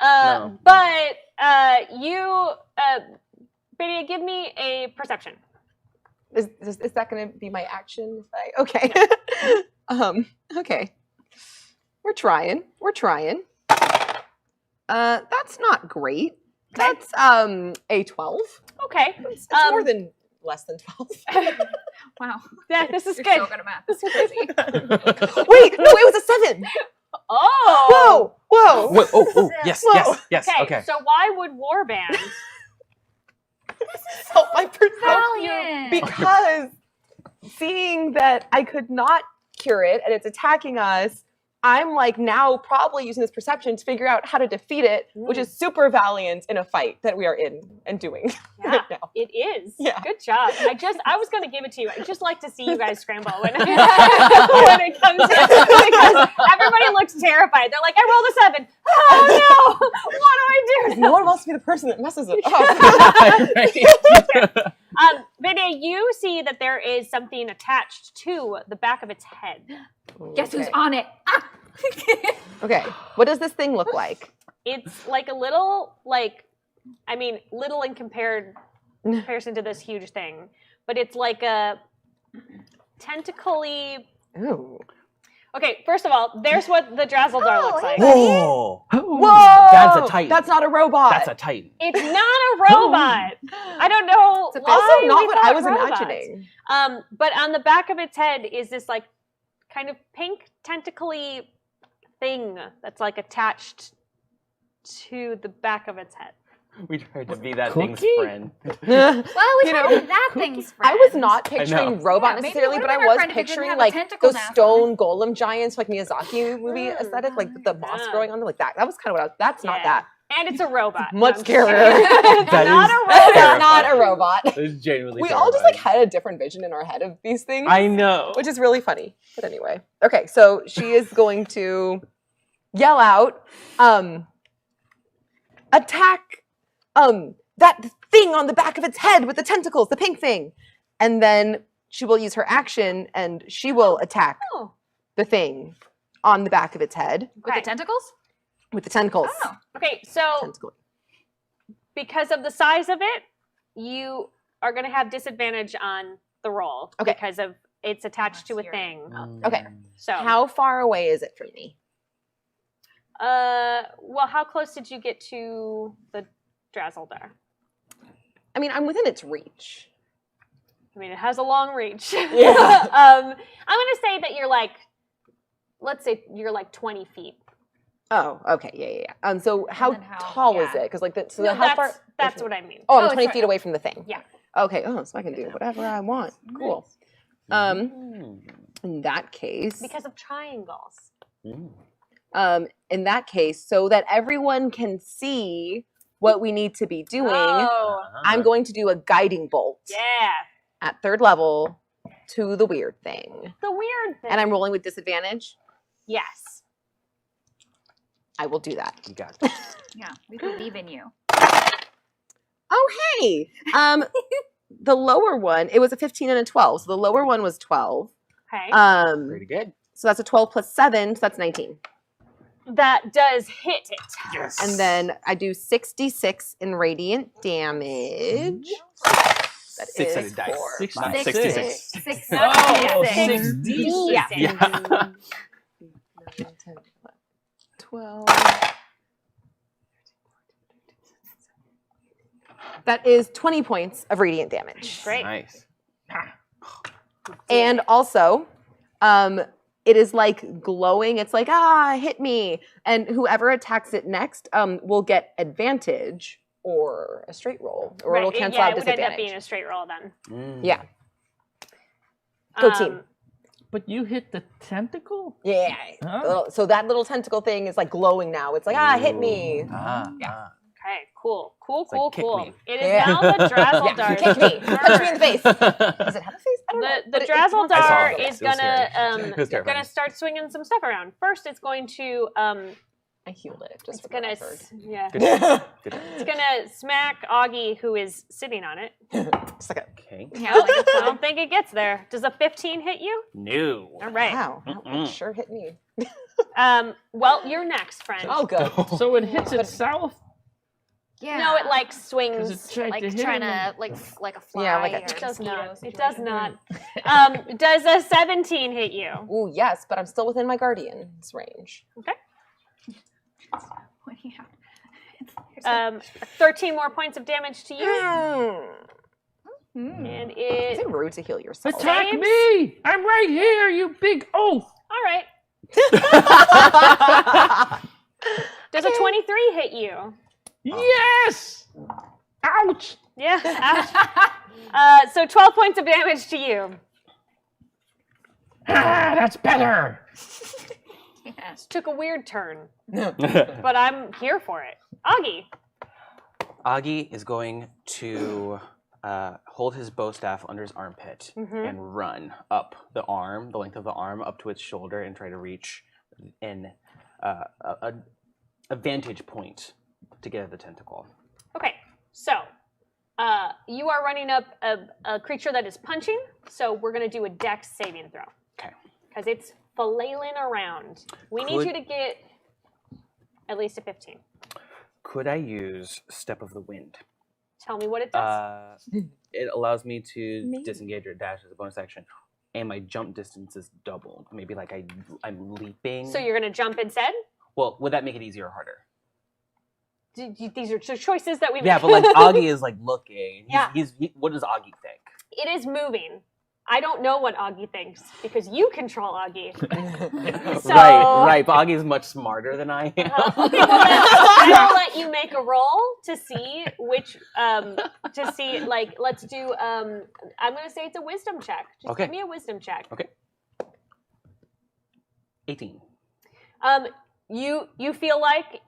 No. No. But you, Biddy, give me a perception. Is that going to be my action? Okay. Okay. We're trying. That's not great. That's a 12. Okay. It's more than less than 12. Wow. Yeah, this is You're good. so good at math. This is crazy. Wait, no, it was a 7. Oh. Whoa. Wait, oh, yes, Whoa. yes. Okay, Okay. so why would warband? Help my perception. Valiant. Because seeing that I could not cure it and it's attacking us, I'm like now probably using this perception to figure out how to defeat it, which is super valiant in a fight that we are in and doing Yeah, right now. it is. Yeah. Good job. I was going to give it to you. I just like to see you guys scramble when it comes to because everybody looks terrified. They're like, I rolled a 7. Oh no! What do I do? No one wants to be the person that messes it up. Vinny, you see that there is something attached to the back of its head. Guess who's Okay. on it? Ah! Okay. What does this thing look like? It's like a little, little in comparison to this huge thing, but it's like a tentacly. Ooh. Okay, first of all, there's what the Drazzledar looks like. Whoa. Whoa! That's a titan. That's not a robot. That's a titan. It's not a robot. I don't know. It's a why also not we what I thought was robots. imagining. But on the back of its head is this like kind of pink tentacly thing that's like attached to the back of its head. We tried to be that thing's Cookie? friend. Well, we You tried know, to be that thing's friend. I was not I picturing know. robot Yeah, maybe necessarily, it but would've I been our was friend if it didn't picturing have a like tentacle those now. stone golem giants, like Miyazaki movie aesthetic, like with the moss Yeah. growing on them, like that. That was kind of what That's not Yeah. that. And it's a robot. Much I'm just scarier. kidding. It's That not is a That robot. is not a robot. It's genuinely We all just like terrifying. had a different vision in our head of these things, I know. which is really funny. But anyway, okay, so she is going to yell out, attack, that thing on the back of its head with the tentacles, the pink thing, and then she will use her action and she will attack Oh. the thing on the back of its head With the tentacles? with the tentacles. Oh. Okay, so Tentacle. because of the size of it, you are going to have disadvantage on the roll Okay. because of it's attached to a Here. thing. Okay. So How far away is it from me? well, how close did you get to the Drazzledar? I mean, I'm within its reach. I mean, it has a long reach. Yeah. I'm going to say that you're like, let's say you're like 20 feet. Oh, okay, yeah. So how then how- tall is yeah. it? Because like that. So No, how far? that's what I mean. Oh, I'm Oh, 20 sorry. feet away from the thing. Yeah. Okay. Oh, so I can do whatever I want. Cool. In that case, Because of triangles. in that case, so that everyone can see what we need to be doing, Oh, I'm going to do a guiding bolt yeah. at 3rd level to the weird thing. The weird thing. And I'm rolling with disadvantage. Yes. I will do that. You got it. Yeah, we believe in you. Oh, hey. The lower one, it was a 15 and a 12. So the lower one was 12. Okay. Pretty good. So that's a 12 plus 7, so that's 19. That does hit it. Yes. And then I do 66 in radiant damage. That 6-sided is dice. four. 66. 6. Oh, Six. 6d6. Yeah. Yeah. 9, 10, 12. That is 20 points of radiant damage. Great. Nice. And also, it is like glowing. It's like, hit me. And whoever attacks it next will get advantage or a straight roll. Or it'll cancel out it would end up disadvantage. being a straight roll then. Yeah. Go team. But you hit the tentacle? Yeah. Oh. So that little tentacle thing is like glowing now. It's like, hit me. Okay, cool. Cool, like, cool, kick cool. me. It is now the Drazzle Dart. Kick me. Punch me in the face. Does it have a face? I don't know. The But it- Drazzle I saw Dart it. is It was scary. It was gonna terrifying. start swinging some stuff around. First, it's going to I healed it. Just it's for the gonna record. yeah. Good. Good. It's gonna smack Aggee, who is sitting on it. Just like a, Okay. Yeah, like a I don't think it gets there. Does a 15 hit you? No. All right. wow. That Mm-mm. sure hit me. Well, you're next, friend. Oh, good. So it hits itself? Yeah. No, it like Because swings. it tried like to hit trying him and- to like a fly. Yeah, like a- or It does not. mosquito It does situation. not. Does a 17 hit you? Ooh, yes, but I'm still within my guardian's range. What do you have? 13 more points of damage to you, Hmm. and Is it. it rude to heal yourself? Attack Saves? me! I'm right here, you big oaf! All right. Does a 23 hit you? Yes! Ouch! Yeah. Ouch. So 12 points of damage to you. Ah, that's better! Yes. Took a weird turn, but I'm here for it. Aggee. Aggee is going to hold his bow staff under his armpit and run up the arm, the length of the arm, up to its shoulder, and try to reach a vantage point to get at the tentacle. Okay, so you are running up a creature that is punching, so we're going to do a dex saving throw. Okay. Because it's flailing around. We need Could- you to get at least a 15. Could I use Step of the Wind? Tell me what it does. It allows me to disengage or dash as a bonus action, and my jump distance is doubled. Maybe like I'm leaping. So you're going to jump instead? Well, would that make it easier or harder? These are choices that we make. Yeah, but like Aggee is like looking. Yeah. What does Aggee think? It is moving. I don't know what Aggee thinks because you control Aggee. So, Right. But Aggee is much smarter than I am. Okay, I will let you make a roll to see which, like, let's do, I'm going to say it's a wisdom check. Just Okay. give me a wisdom check. Okay. 18. You feel like,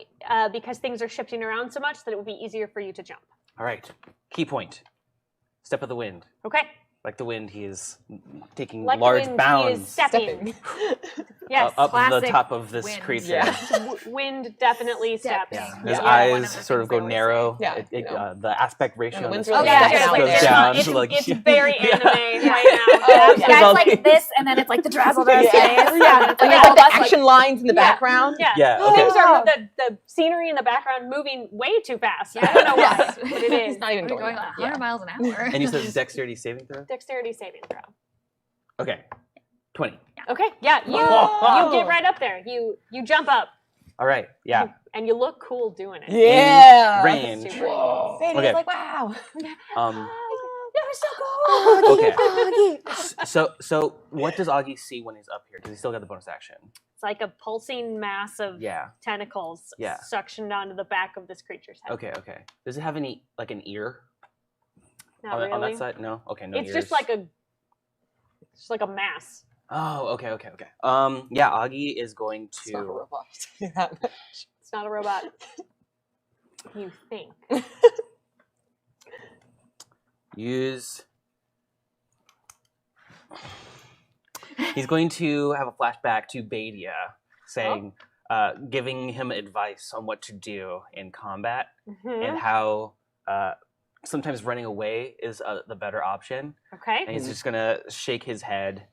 because things are shifting around so much, that it would be easier for you to jump. All right. Key point. Step of the wind. Okay. Like the wind, he is taking Like large wind, he is bounds stepping. Yes. up the classic top of this wind. creature. Yeah. Wind definitely steps. Yeah. Yeah. His Yeah, one of eyes the sort of things go they always narrow. say. It, Yeah. the aspect ratio And the on wind's his really face sticking yeah, out goes there. down. It's, to like, it's very anime right now. Oh, Yeah. Yeah, it's like this, and then it's like the Drazzle Dart face. Yeah. Yeah, it's And like there's all like of us, the action lines in the Yeah. background. Yeah. Yeah, okay. Things are the scenery in the background moving way too fast. I don't know why, Yeah. but it is. It's not even We're going going that. 100 miles an hour. And you said dexterity saving throw? Dexterity saving throw. Okay. 20. Okay, yeah, you get right up there. You jump up All right. Yeah. and you look cool doing it. Yeah. Range. Super. Baby's Okay. like, wow. You're so cool. Okay. So what does Aggee see when he's up here? Because he's still got the bonus action. It's like a pulsing mass of Yeah. tentacles Yeah. suctioned onto the back of this creature's head. Okay. Does it have any like an ear Not on, really. on that side? No. Okay. No It's ears. just like a mass. Oh. Okay. Yeah. Aggee is going It's not a to. robot. It's not a robot. You think. Use He's going to have a flashback to Badia saying, giving him advice on what to do in combat and how sometimes running away is the better option. Okay. And he's just gonna shake his head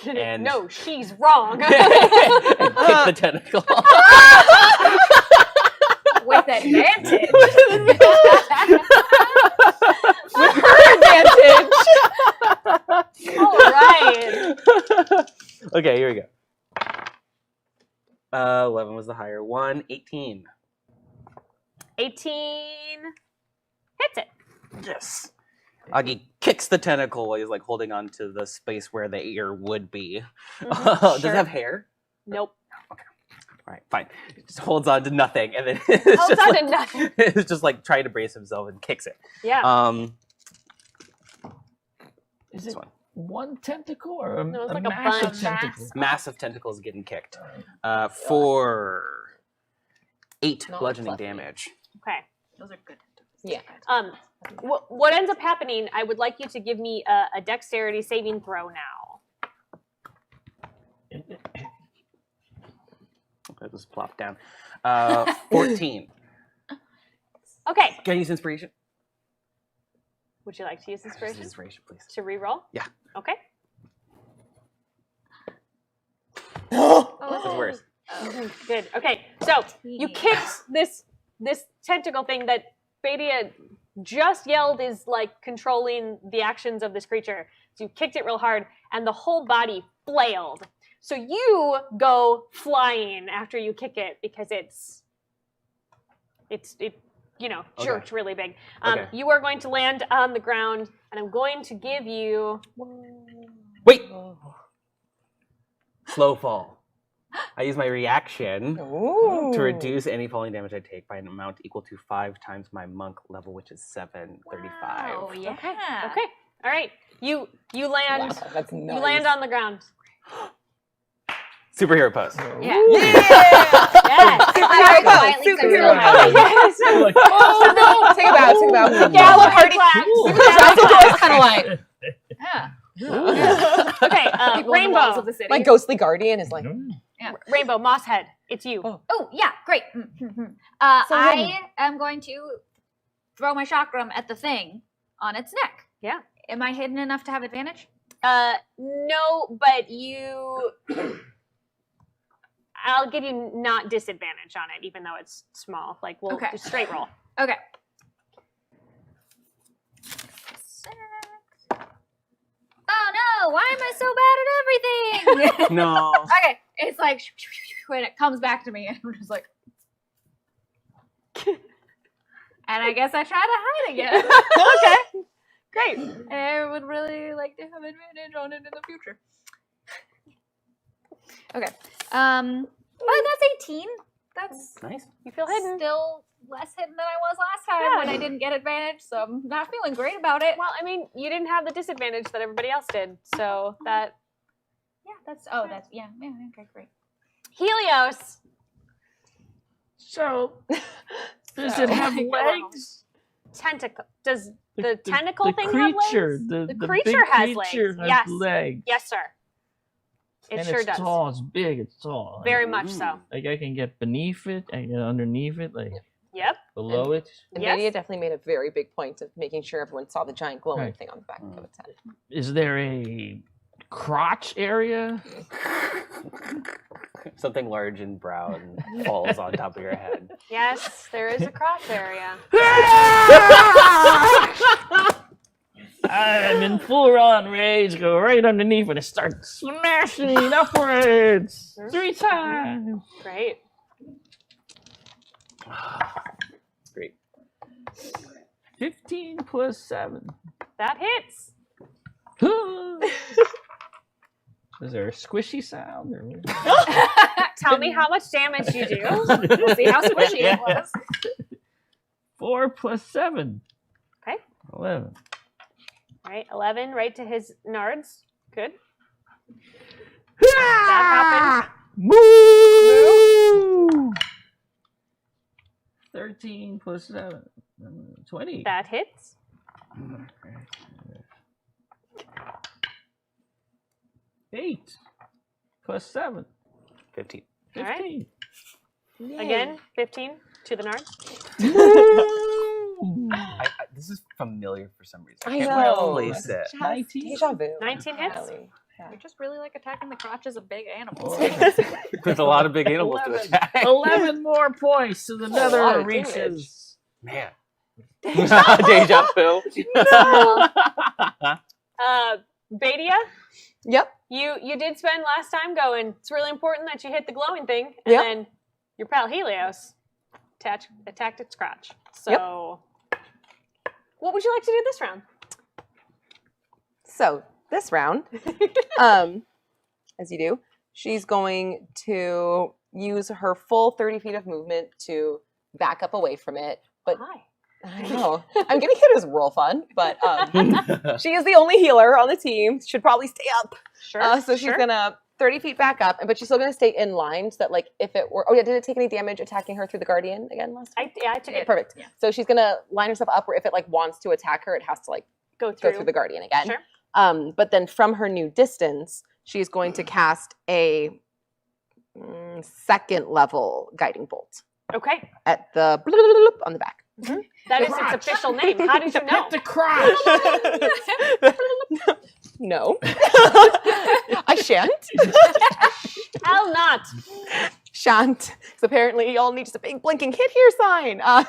and No, she's wrong. and kick the tentacle. With advantage. With her advantage. All right. Okay, here we go. 11 was the higher one. 18. 18 hits it. Yes. Aggee kicks the tentacle while he's like holding on to the space where the ear would be. Does it have hair? Nope. All right, fine. Just holds on to nothing, and then Holds on to nothing. it's just like trying to brace himself and kicks it. Yeah. Is This it one. one tentacle or a, No, it's a like a massive bunch. tentacle? Massive tentacles getting kicked. For 8 Not bludgeoning fluffy. damage. Okay. Those are good. Yeah. What ends up happening, I would like you to give me a dexterity saving throw now. That just plopped down. 14. Okay. Can I use inspiration? Would you like to use inspiration? Inspiration, please. To reroll? Yeah. Okay. That's worse. Good. Okay. So you kicked this tentacle thing that Badia just yelled is like controlling the actions of this creature. So you kicked it real hard, and the whole body flailed. So you go flying after you kick it because it jerked really big. Okay. You are going to land on the ground, and I'm going to give you. Wait! Slow fall. I use my reaction Ooh. to reduce any falling damage I take by an amount equal to 5 times my monk level, which is 735. Oh, yeah. Okay. All right. You land. Wow, that's nice. You land on the ground. Superhero pose. Yeah. Yes. Very quietly Superhero controlling. Yes. Like, Oh no! Take a bow. Take a bow. Gala party. cool. Kind of like Yeah. Okay. People on the walls Rainbow. of the city. my ghostly guardian is like. Rainbow. Mosshead. It's you. Oh, yeah, great. So I am going to throw my chakram at the thing on its neck. Yeah. Am I hidden enough to have advantage? No, but you. I'll give you not disadvantage on it, even though it's small. Like we'll Okay. do straight roll. Okay. 6. Oh no, why am I so bad at everything? No. Okay, it's like when it comes back to me, and I'm just like, and I guess I try to hide again. Okay. Great. And I would really like to have advantage on it in the future. Okay. Well, that's 18. That's Nice. You feel hidden. still less hidden than I was last time when I didn't get advantage, so I'm not feeling great about it. Well, I mean, you didn't have the disadvantage that everybody else did, so that Yeah, that's yeah, okay, great. Helios. So, does it have legs? Tentacle. Does the tentacle thing creature, have legs? The The creature big has creature legs. has Yes. legs. Yes, sir. It And sure it's does. tall. It's big. It's tall. Very Like, much so. like I can get beneath it. I can get underneath it. Like Yep. below it. And Yes. Lydia definitely made a very big point of making sure everyone saw the giant glowing Right. thing on the back of its head. Is there a crotch area? Something large and brown falls on top of your head. Yes, there is a crotch area. I'm in full on rage. Go right underneath and start smashing it upwards 3 times. Great. Great. 15 plus 7. That hits. Is there a squishy sound? Or... Tell me how much damage you do. We'll see how squishy it was. 4 plus 7. Okay. 11. All right, 11 right to his nards. Good. That Moo! 13 plus 7. 20. That hits. 8. plus 7. 15. 15. Again, 15 to the nard. This is familiar for some reason. I Can't know. quite place it. 19. Deja vu. 19 hits. Really. Yeah. We just really like attacking the crotches of big animals. Oh. There's a lot of big animals to 11. attack. 11 more points to the a lot nether of reaches. Man. Deja vu. Badia, Yep. you did spend last time going, it's really important that you hit the glowing thing, and Yep. then your pal Helios attacked its crotch. So, what would you like to do this round? So this round, as you do, she's going to use her full 30 feet of movement to back up away from it. But Hi. I know I'm giving it as roll fun, but she is the only healer on the team. Should probably stay up. Sure. So she's gonna 30 feet back up, but she's still gonna stay in line so that, like, if it were, oh yeah, did it take any damage attacking her through the guardian again last time? I took Okay, it. perfect. Yeah. So she's gonna line herself up where if it like wants to attack her, it has to like Go go through the guardian again. Sure. But then from her new distance, she's going to cast a second level guiding bolt Okay. at the on the back. That is Crotch. its official name. How did you know? Hit the crotch. No, I shan't. I'll not. Shan't. So apparently y'all need just a big blinking hit here sign. All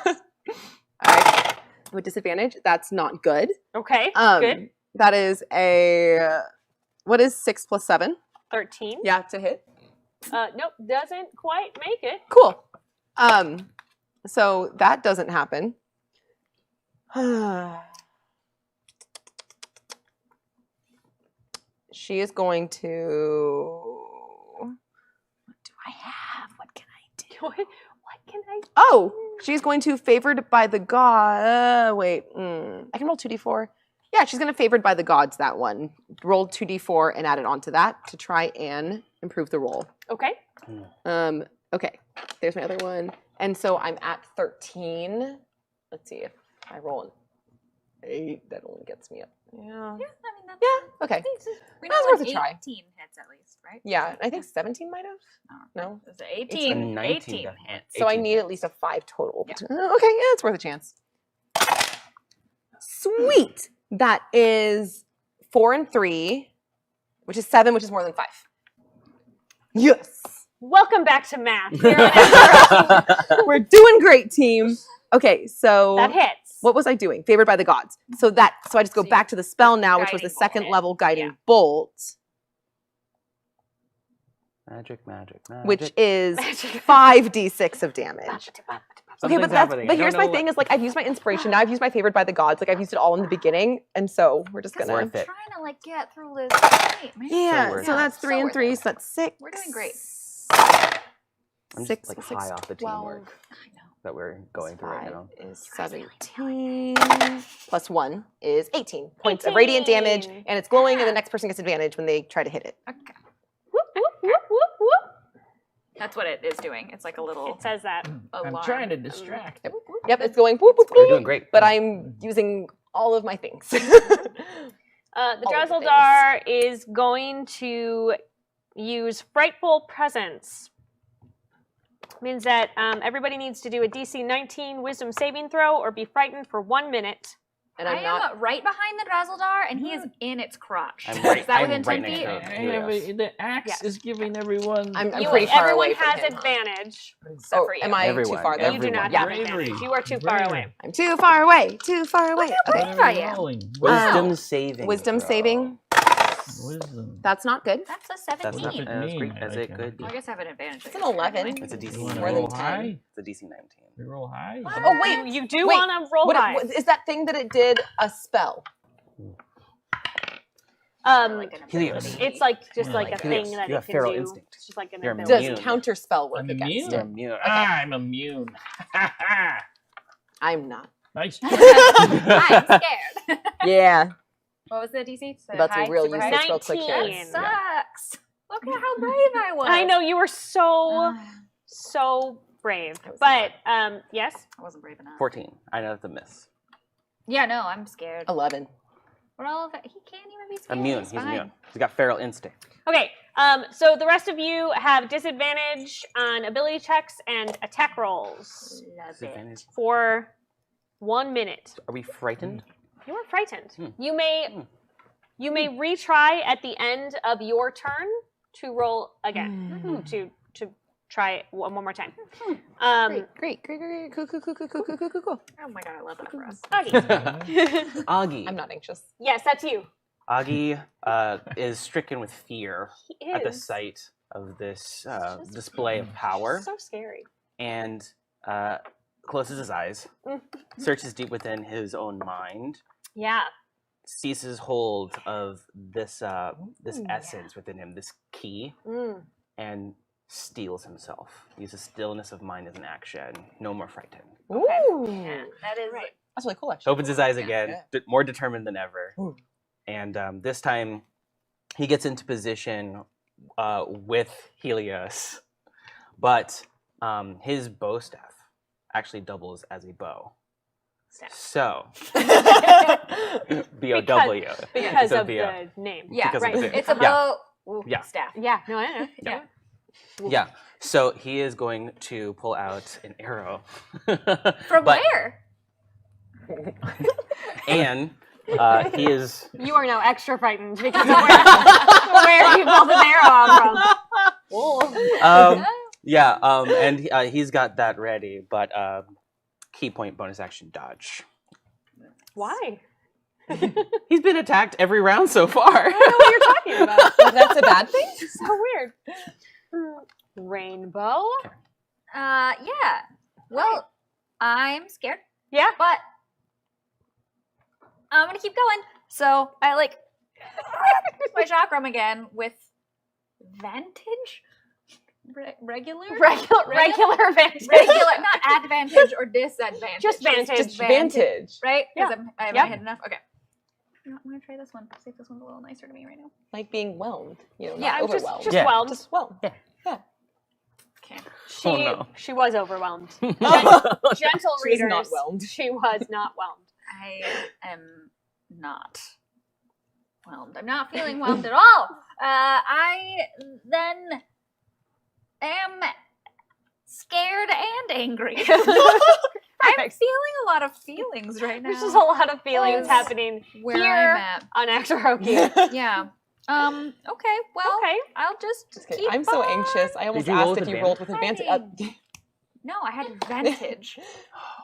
right. With disadvantage, that's not good. Okay. Um, Good. That is a, what is 6 plus 7? 13. Yeah, to hit. Nope, doesn't quite make it. Cool. So that doesn't happen. She is going to. What do I have? What can I do? What can I do? Oh, she's going to favored by the god. Wait, I can roll 2d4. Yeah, she's going to favored by the gods that one. Roll 2d4 and add it onto that to try and improve the roll. Okay. Okay, there's my other one. And so I'm at 13. Let's see if I roll an 8. That only gets me up. Yeah. Yeah, I mean, that's, Yeah, okay. we That's know worth it's a try. 18 hits at least, right? Yeah, I think 17 might have. No. It's 18. 19 18 definitely. hits. So I 18 need hits. at least a 5 total. Yeah. Okay, yeah, it's worth a chance. Sweet. That is 4 and 3, which is 7, which is more than 5. Yes. Welcome back to math. Here on Actoroke. We're doing great, team. Okay, so That hits. what was I doing? Favored by the gods. So I just go So back to the spell now, which was guiding the bolt second hit. level guiding Yeah. bolt, Magic. which is Magic. 5d6 of damage. Okay, Something's but happening. I but don't here's my know thing: what- is like I've used my inspiration. Now I've used my favored by the gods. Like I've used it all in the beginning, and so we're just Because gonna. we're Worth it. trying to like get through this fight, man. Yeah, worth so it. that's 3 and worth 3, it. so that's 6. We're doing great. I'm 6 just like plus 6, high off the 12. teamwork I know. that we're going through right now. Is 17 plus 1 is 18 points of radiant damage, 18. and it's glowing, and the next person gets advantage when they try to hit it. Okay. Whoop, whoop, whoop, whoop, whoop. That's what it is doing. It's like a little It says that. I'm alarm. trying to distract. Yep, it's going whoop, whoop, You're whoop, doing great. but I'm using all of my things. The All of the Drazzledar is going to use Frightful Presence. Means that everybody needs to do a DC 19 Wisdom saving throw or be frightened for 1 minute. And I I'm not. am right behind the Drazzledar, and he is in its crotch. I'm Is right- that I'm within right 10 next feet? to I it. have the axe Yes. is giving everyone. I'm pretty far Everyone away from has him. advantage. Except for you. Am I too Everyone, far though? You do not Yeah. have Bravery. advantage. You are too far Bravery. away. I'm too far away. Too far away. What Okay. brave I am. Rolling. Wisdom saving. Wisdom throw. saving. Wisdom. That's not good. That's a That's 17. not that's great. mean? That's Okay. it. Good. Well, I guess I have an advantage. It's an 11. It's a DC You wanna More than roll 10. high? It's a DC 19. We roll high. Oh wait, You do Wait, want to roll what, high. is that thing that it did a spell? Like an Helios. ability. It's like just Yeah, like a like thing Helios. that You it have can feral do. instinct. It's just like an You're ability. Does immune. counter spell work I'm against immune. You're it? immune. I'm immune. I'm not. Nice. I'm scared. Yeah, What was the DC? So that's high, a real super high? useless real quick here. 19. That sucks. Look at how brave I was. I know you were so Uh, so brave, I was but yes. I wasn't brave enough. 14. I know that's a miss. Yeah, no, I'm scared. 11. We're all of it. He can't even be scared. Immune. He's He's fine. immune. He's got feral instinct. Okay, So the rest of you have disadvantage on ability checks and attack rolls Disadvantage. for 1 minute. Are we frightened? You are frightened. You may retry at the end of your turn to roll again to try it one more time. Great. Cool. Oh my god, I love that for us. Aggee. Aggee. I'm not anxious. Yes, that's you. Aggee is stricken with fear He at the is. sight of this display of power, So scary. and closes his eyes, searches deep within his own mind, Yeah. seizes hold of this essence within him, this key, and steals himself. Uses stillness of mind as an action. No more frightened. Ooh. Yeah, that is Right. That's really cool, actually. Opens his eyes again, Yeah. more determined than ever. Ooh. And this time, he gets into position with Helios, but his bow staff actually doubles as a bow. Staff. So, B-O-W. Because So of B-O. the name. Yeah, Because of right. the- It's a Yeah. bow. Ooh, Yeah. staff. Yeah, no, I know. Yeah. Yeah. So he is going to pull out an arrow. From But- where? And he is. You are now extra frightened because of where you pulled an arrow out from. And he's got that ready, but key point bonus action dodge. Why? He's been attacked every round so far. I don't know what you're talking about. That's a bad thing? So weird. Rainbow? Yeah. Well, I'm scared, Yeah. but I'm gonna keep going. So I my chakram again with vantage. Regular, Regular advantage. regular, not advantage or disadvantage. Just vantage. Just vantage. right? Yeah. Because I haven't Yep. hit enough. Okay. You know what, I'm gonna try this one. See if this one's a little nicer to me right now. Like being whelmed. You know, Yeah, not I'm overwhelmed. just Yeah. whelmed. Just whelmed. Okay. She, Oh, no. she was overwhelmed. Gentle She was readers. not whelmed. She was not whelmed. I am not whelmed. I'm not feeling whelmed at all. I then am scared and angry. I'm Perfect. feeling a lot of feelings right now. There's just a lot of feelings Yes. happening where here I'm at. on Actoroke. Yeah. Okay. Well, Okay. I'll just Just kidding. keep I'm so on anxious. I almost you roll asked with if you rolled with advantage. fighting. No, I had advantage.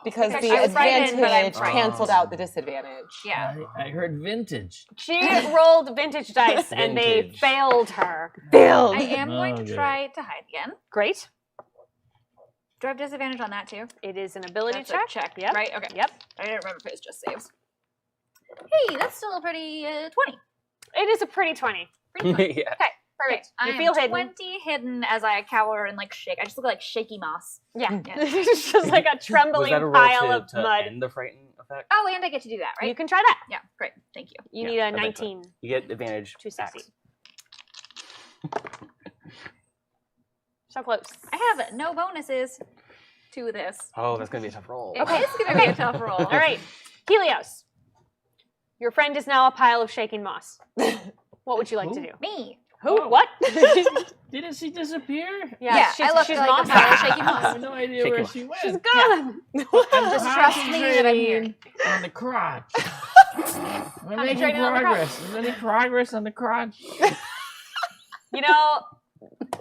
Because Because the I was frightened, but I'm advantage frightened. canceled out the disadvantage. Yeah. I heard vintage. She rolled vintage dice and they Vintage. failed her. Build. I am going to Okay. try to hide again. Great. Do I have disadvantage on that too? It is an ability That's check. a check. Yep. Right? Okay. Yep. I didn't remember if it was just saves. Hey, that's still a pretty 20. It is a pretty 20. Yeah. Perfect. Okay, You I'm feel hidden. 20 hidden as I cower and shake. I just look like shaky moss. Yeah. Yeah. It's just like a Was trembling that a roll pile to, of to mud. end the frighten effect? Oh, and I get to do that, right? You can try that. Yeah, great. Thank you. You Yeah, need a eventually. 19 You get advantage. to X. succeed. So close. I have no bonuses to this. Oh, that's gonna be a tough roll. It is going to be a tough roll. All right. Helios. Your friend is now a pile of shaking moss. What would you like to do? Me. Who? Oh. What? Didn't she disappear? Yeah, she's, I look she's like moss. a pile of shaky I moss. have no idea Shaky where moss. she went. She's gone. I'm Just trust me that I'm here. concentrating on the crotch. We're making Concentrating on the progress. Is there any progress on the crotch? You know,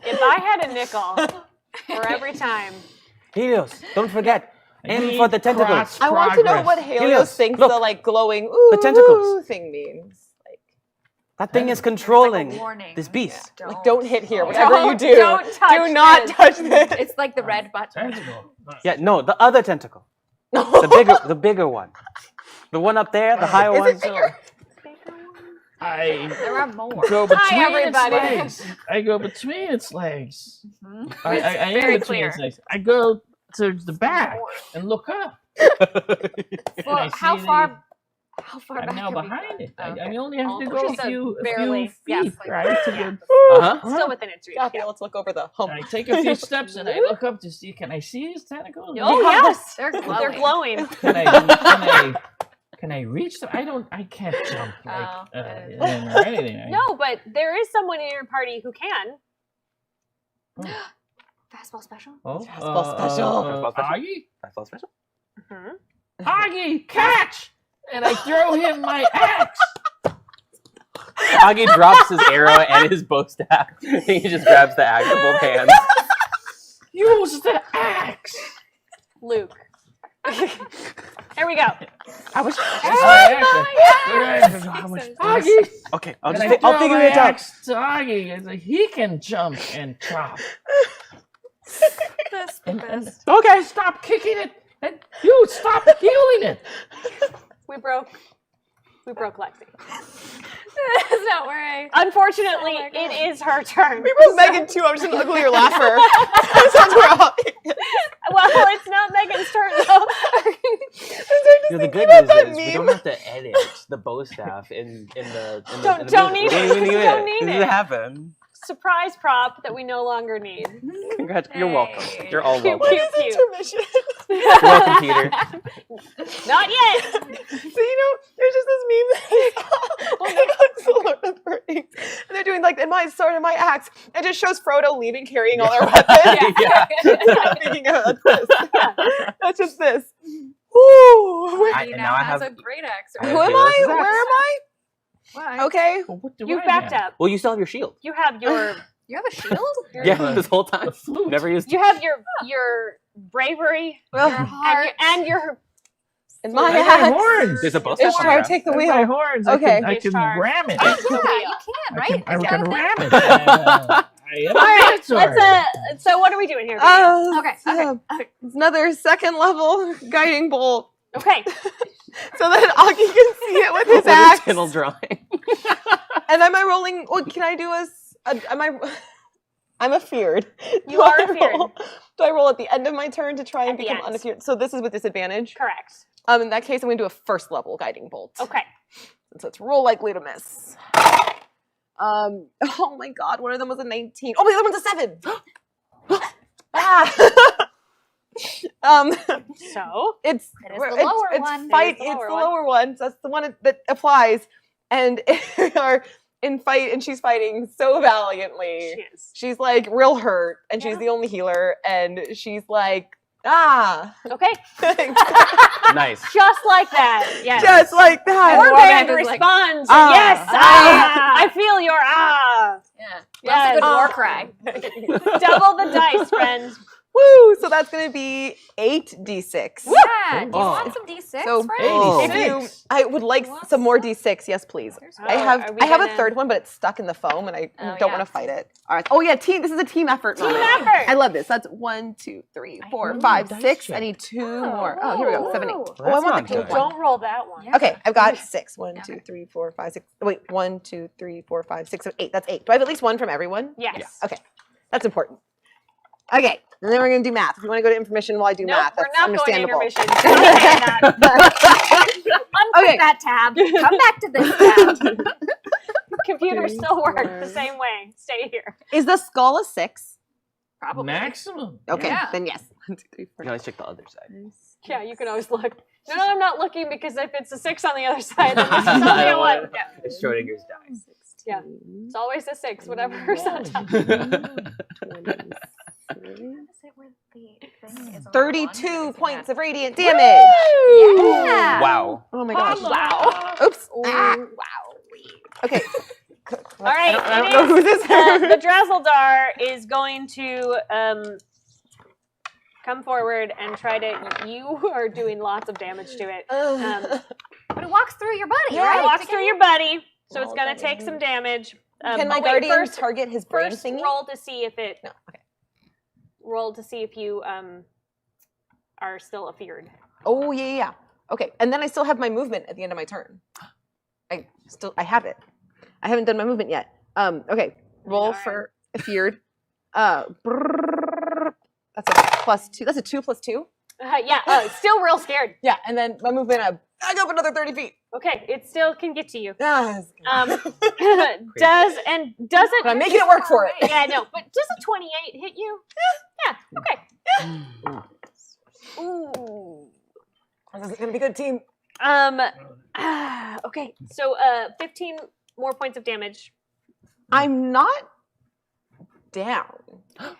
if I had a nickel for every time. Helios, don't forget. I Aim need for the tentacles. crotch I want to know what progress. Helios Helios, thinks look. the glowing ooh The tentacles. thing means. Like, That thing is It's like controlling a warning. this beast. don't hit here. Whatever you do, Don't touch do not this. touch this. It's like the red button. Tentacle. Yeah, no, the other tentacle. The bigger one. The one up there, the higher one. I There are more. go between everybody. its legs. I go between its legs. Mhm. I am very between clear. its legs. I go to the back and look up. Well, I how see far? How far I'm back? now can we behind go? it. Okay. I only have to Oh, go just a few barely, feet, yes. right? To Yeah. get, Uh-huh. Still within its reach. Yeah, Yeah. let's look over the hump. I take a few steps and I look up to see. Can I see his tentacles? Oh, yes. They're glowing. They're glowing. Can Can I reach them? I can't jump like Oh, or anything. No, but there is someone in your party who can. Fastball special. Oh, Fastball special. Fastball special. Aggee? That's all special. Aggee, catch! And I throw him my axe. Aggee drops his arrow and his bow staff. He just grabs the axe with both hands. Use the axe. Luke. Here we go. I was. Axe. Aggee. Okay, I'll And just I I'll throw figure my it out. axe to Aggee. It's like, he can jump and chop. That's the best. Okay. Stop kicking it. And you stop healing it. We broke Lexi. That's not where I. Unfortunately, Oh my God. it is her turn. We wrote Megan too. I'm just an uglier laugher. Sounds wrong. Well, it's not Megan's turn though. The good news is we don't have to edit the bow staff in the Don't movie. need We it. don't even need Don't it. need This it. doesn't happen. Surprise prop that we no longer need. Congrats. You're welcome. Hey. You're all Cute, welcome. cute, cute. Intermission. You're welcome, Peter. Not yet. So there's just this meme that Lord of the Rings, and they're doing like in my sword and my axe. It just shows Frodo leaving, carrying all their weapons. Yeah. I'm thinking of this. That's just this. Woo! I- He and now now I has have- a great axe. I Who have am I? Felix's Where axe. am I? Why? Okay. Well, what do You've I backed have? up. Well, you still have your shield. You have your You have a shield? Yeah, this whole time. The flute. Never used you have your bravery Your Well, heart. and your in my I got axe. horns. There's a bow It's staff. trying to take the I wheel. got horns. Okay. I can Charge. ram it. Oh, yeah, you can, right? I Is that can a thing? ram it. I am All right. a Let's so what are we doing here? Okay, It's another second level guiding bolt, Okay. so that Aggee can see it with his With a axe. Tinnel drawing. And am I rolling? What can I do? I'm afeared. You are afeared. Do I roll at the end of my turn to try and At the become end. unafeared? So this is with disadvantage. Correct. In that case, I'm going to do a first level guiding bolt. Okay. So it's roll likely to miss. Oh my god, one of them was a 19. Oh, the other one's a 7. So It's It is the lower it's one. Fight. It is the It's lower the one. lower one. So that's the one that applies. And we are in fight, and she's fighting so valiantly. she is. She's like real hurt, and she's Yeah. the only healer, and she's like, ah, Okay. Nice. Just like that. Yes. just like that. Warband Warband is like, responds. "Ah, Yes. ah." I feel your ah. Yeah. Yes. That's a good war cry. Double the dice, friends. Woo! So that's gonna be 8d6. Yeah. Do you Oh. want some D6, So friend? Oh. if you, I would like You want some more some? d6. Yes, please. There's Oh, I are have we a gonna- third one, but it's stuck in the foam, and I Oh, don't yeah. want to fight it. All right. Oh yeah, team. This is a team effort. Team moment. effort. I love this. That's 1, 2, 3, 4, need 5, dice 6. check. I need 2 more. Oh, here we go. 7, 8. Whoa. Oh, I That's want not the pink good. one. Don't roll that one. Yeah. Okay, I've got 6. 1, 2, Okay. 3, 4, 5, 6. Wait, 1, 2, 3, 4, 5, 6, 7, 8. That's 8. Do I have at least one from everyone? Yes. Yeah. Okay, that's important. Okay, and then we're gonna do math. If you want to go to information while I do Nope, math, we're that's not going to understandable. intermission. We're not saying that. Unput Okay. that tab. Come back to this tab. Computers still work the same way. Stay here. Is the skull a 6? Probably. Maximum. Okay, Yeah. then yes. 1, 2, 3, 4. Now let's check the other side. Yeah, you can always look. No, I'm not looking because if it's a 6 on the other side, then this is I only a don't 1. want- Yeah. It's Schrodinger's dice. Yeah. It's always a 6, whatever's on top. 32 points of radiant damage. Yeah. Wow. Oh my gosh. Wow. Oops. Ooh, Ah. wow. Okay. All right, I don't it know is, who this the Drazzledar is going to come forward and try to. You are doing lots of damage to it. But it walks through your body, Yeah, right? It walks To through get- your buddy, so it's Well, going that to take is- some damage. Can my oh, wait, guardian first, target his brain first thingy? roll to see if it. No. Okay. Roll to see if you are still afeared. Oh yeah. Okay, and then I still have my movement at the end of my turn. I have it. I haven't done my movement yet. Okay. Roll Alright. for feared. That's a +2. That's a 2 + 2. Yeah, still real scared. Yeah, and then my movement. I go up another 30 feet. Okay, it still can get to you. Ah, Does it? but I'm making it work for it. Yeah, I know. But does a 28 hit you? Yeah. Okay. Ooh. This is gonna be a good team. Okay, so 15 more points of damage. I'm not down.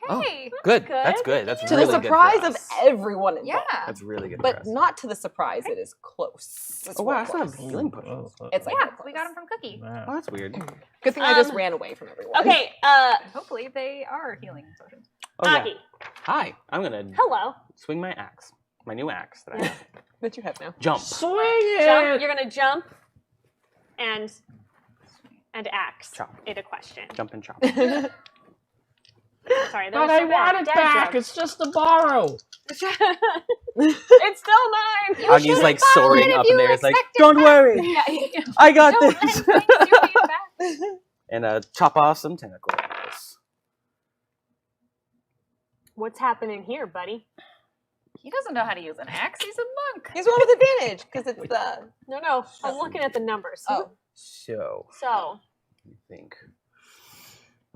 Hey. Good. good. That's good. That's To really the good for surprise of us. everyone involved. Yeah. That's really good for But us. not to the surprise it is close. It's Oh wow, I real still have close. healing potions. It's like Yeah, real we close. got him from Cookie. Oh, that's weird. Good thing I just Um, ran away from everyone. Okay, Hopefully they are healing potions. Oh yeah. Aggee. Hi. I'm gonna Hello. swing my axe. My new axe that I have. That you have now. Jump. Swing Jump. it! You're gonna jump and axe Chop. it a question. Jump and chop. Sorry, that But was I so want bad. it Dad back. joke. It's just a borrow. It's still mine. Aggie's like soaring up in there. It's like, don't worry, Yeah, yeah. I got Don't let this. him think you're being back. And chop off some tentacles. What's happening here, buddy? He doesn't know how to use an axe. He's a monk. He's one with advantage because it's the. No, I'm looking at the numbers. Oh. So, So, I think.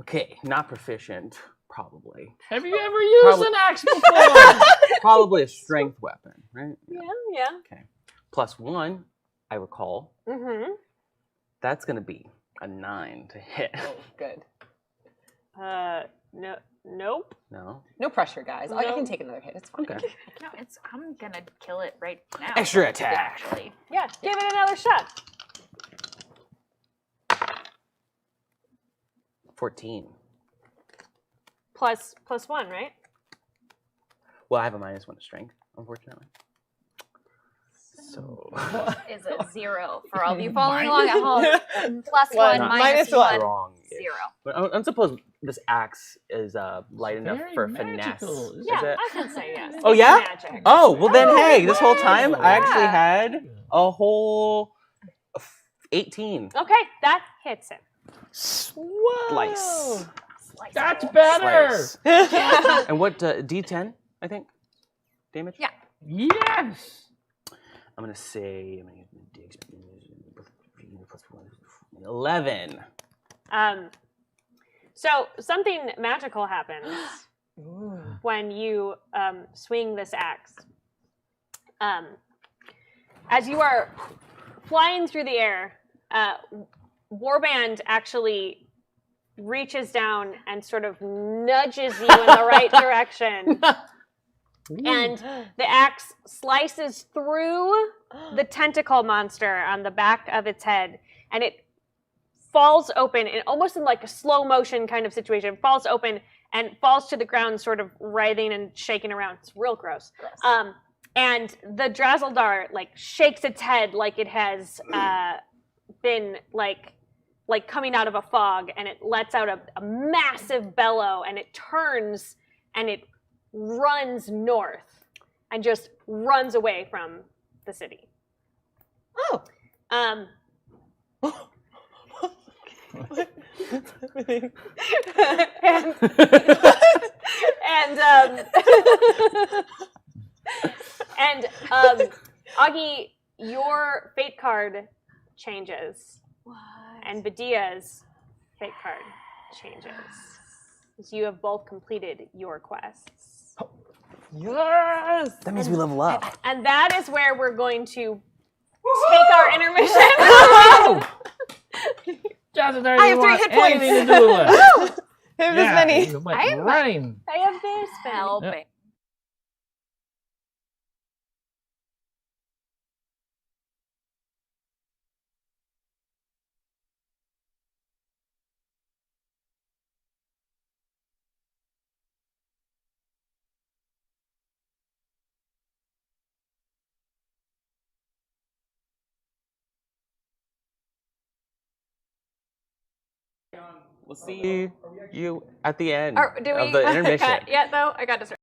Okay, not proficient, probably. Have you ever used Probably- an axe before? Probably a strength weapon, right? yeah. Okay. +1, I recall. Mm-hmm. That's gonna be a 9 to hit. Oh, good. Nope. No. No pressure, guys. I No. can take another hit. It's fine. Okay. No, I'm gonna kill it right now. Extra attack. Actually. Yeah, give it another shot. 14. Plus 1, right? Well, I have a -1 to strength, unfortunately. So. Is a 0 for all of you following along at home. +1, Not- minus -1. 1, Strong. 0. But I'm supposed this axe is light enough Very for finesse. magical, isn't Yeah, it? I can say yes. Oh, It's yeah? Magic. Oh, well then, hey, this whole wow. time I actually Yeah. had a whole 18. Okay, that hits it. Slice. Slice. That's better. Slice. And what, D10, I think? Damage? Yeah. Yes. I'm going to say 11. So something magical happens Ooh. when you swing this axe. As you are flying through the air, Warband actually reaches down and sort of nudges you in the right direction. And the axe slices through the tentacle monster on the back of its head, and it falls open, in almost in like a slow motion kind of situation, falls open and falls to the ground, sort of writhing and shaking around. It's real gross. And the Drazzledar like shakes its head like it has been like coming out of a fog, and it lets out a massive bellow, and it turns and it runs north and just runs away from the city. Oh. And Aggee, your fate card changes. What? And Badia's fate card changes. So you have both completed your quests. Yes. That means we level up. And that is where we're going to take our intermission. Jonathan, I have 3 hit points. anything to do with it. I have this many. You went I'm- running. I have this spell. Helping. We'll see you at the end Or do we of the intermission. cut yet though? I got distracted.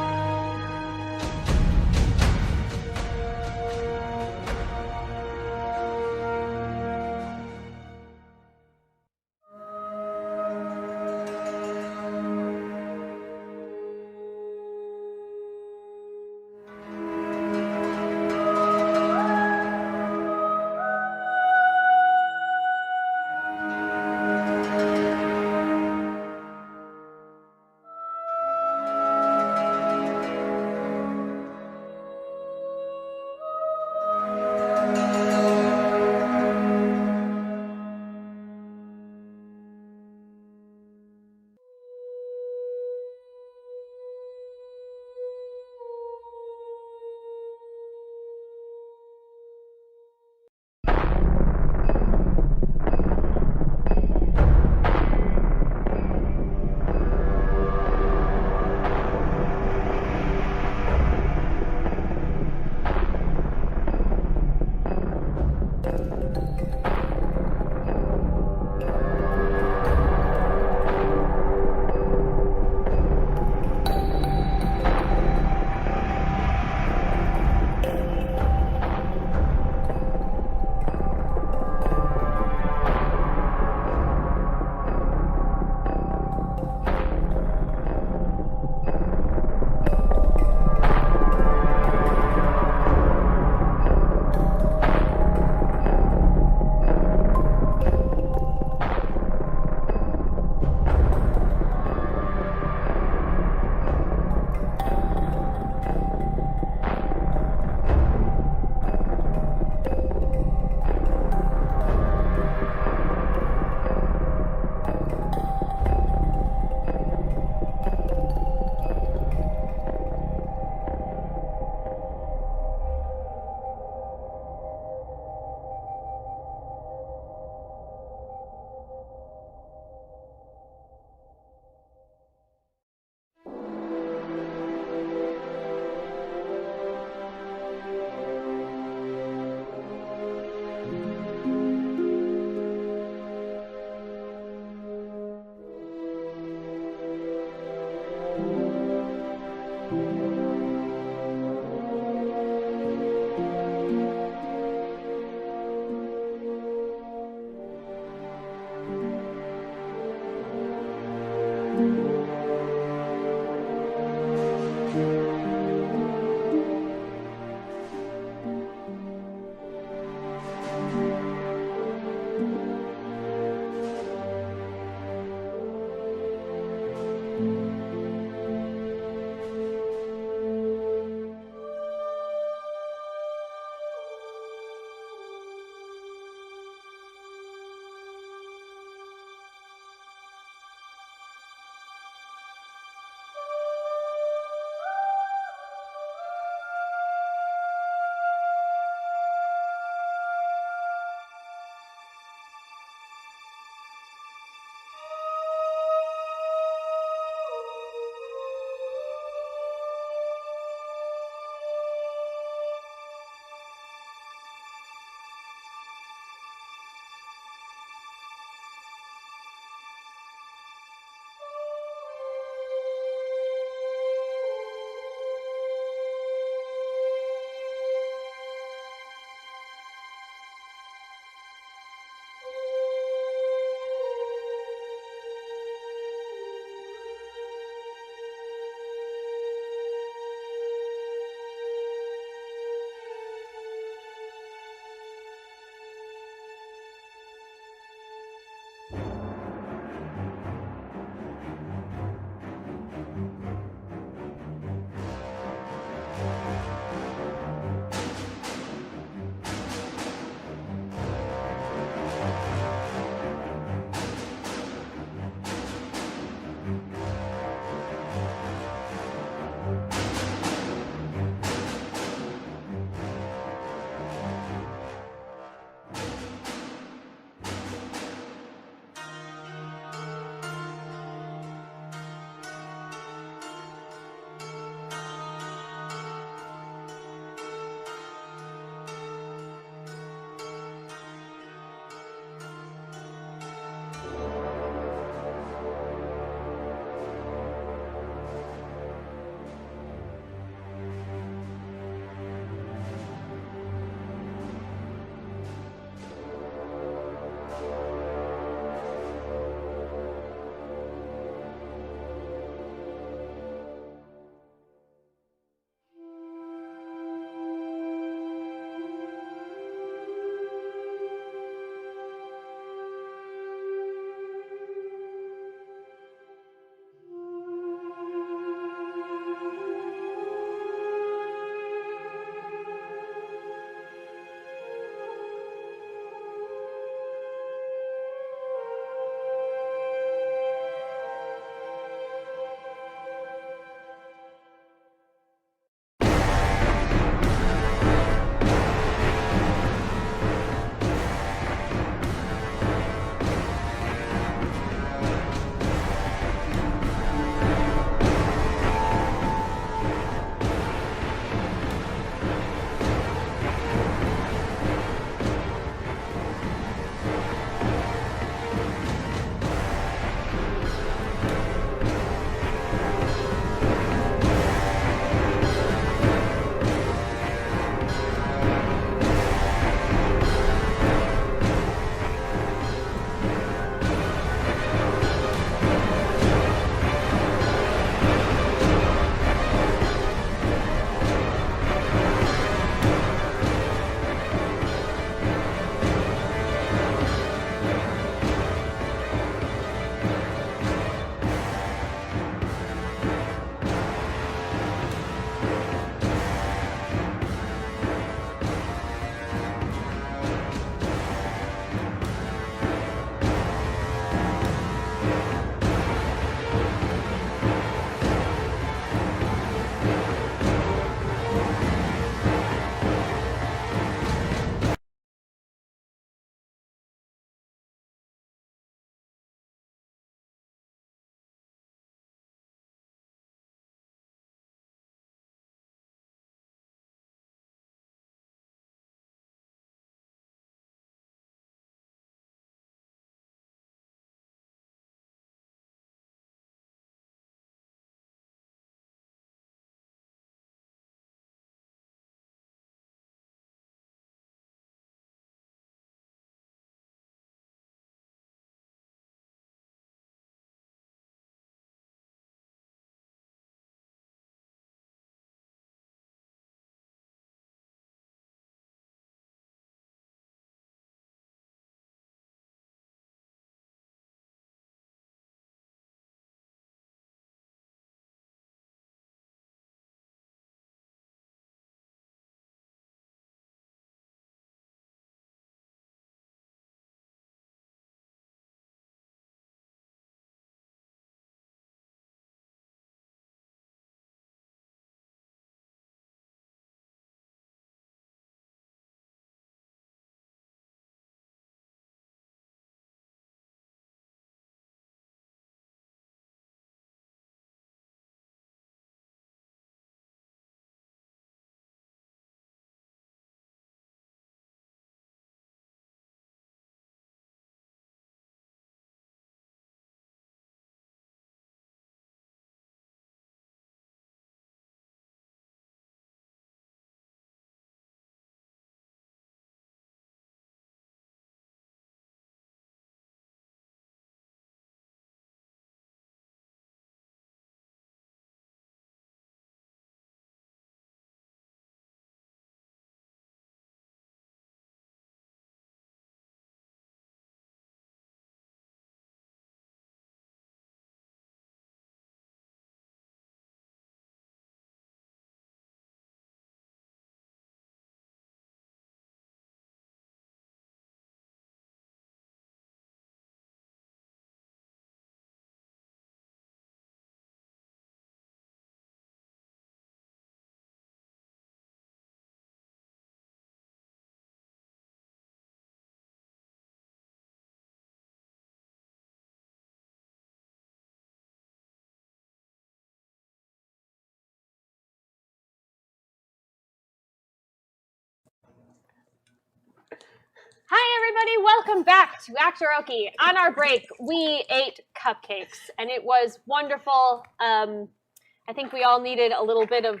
everybody, welcome back to Actoroke. On our break, we ate cupcakes, and it was wonderful. I think we all needed a little bit of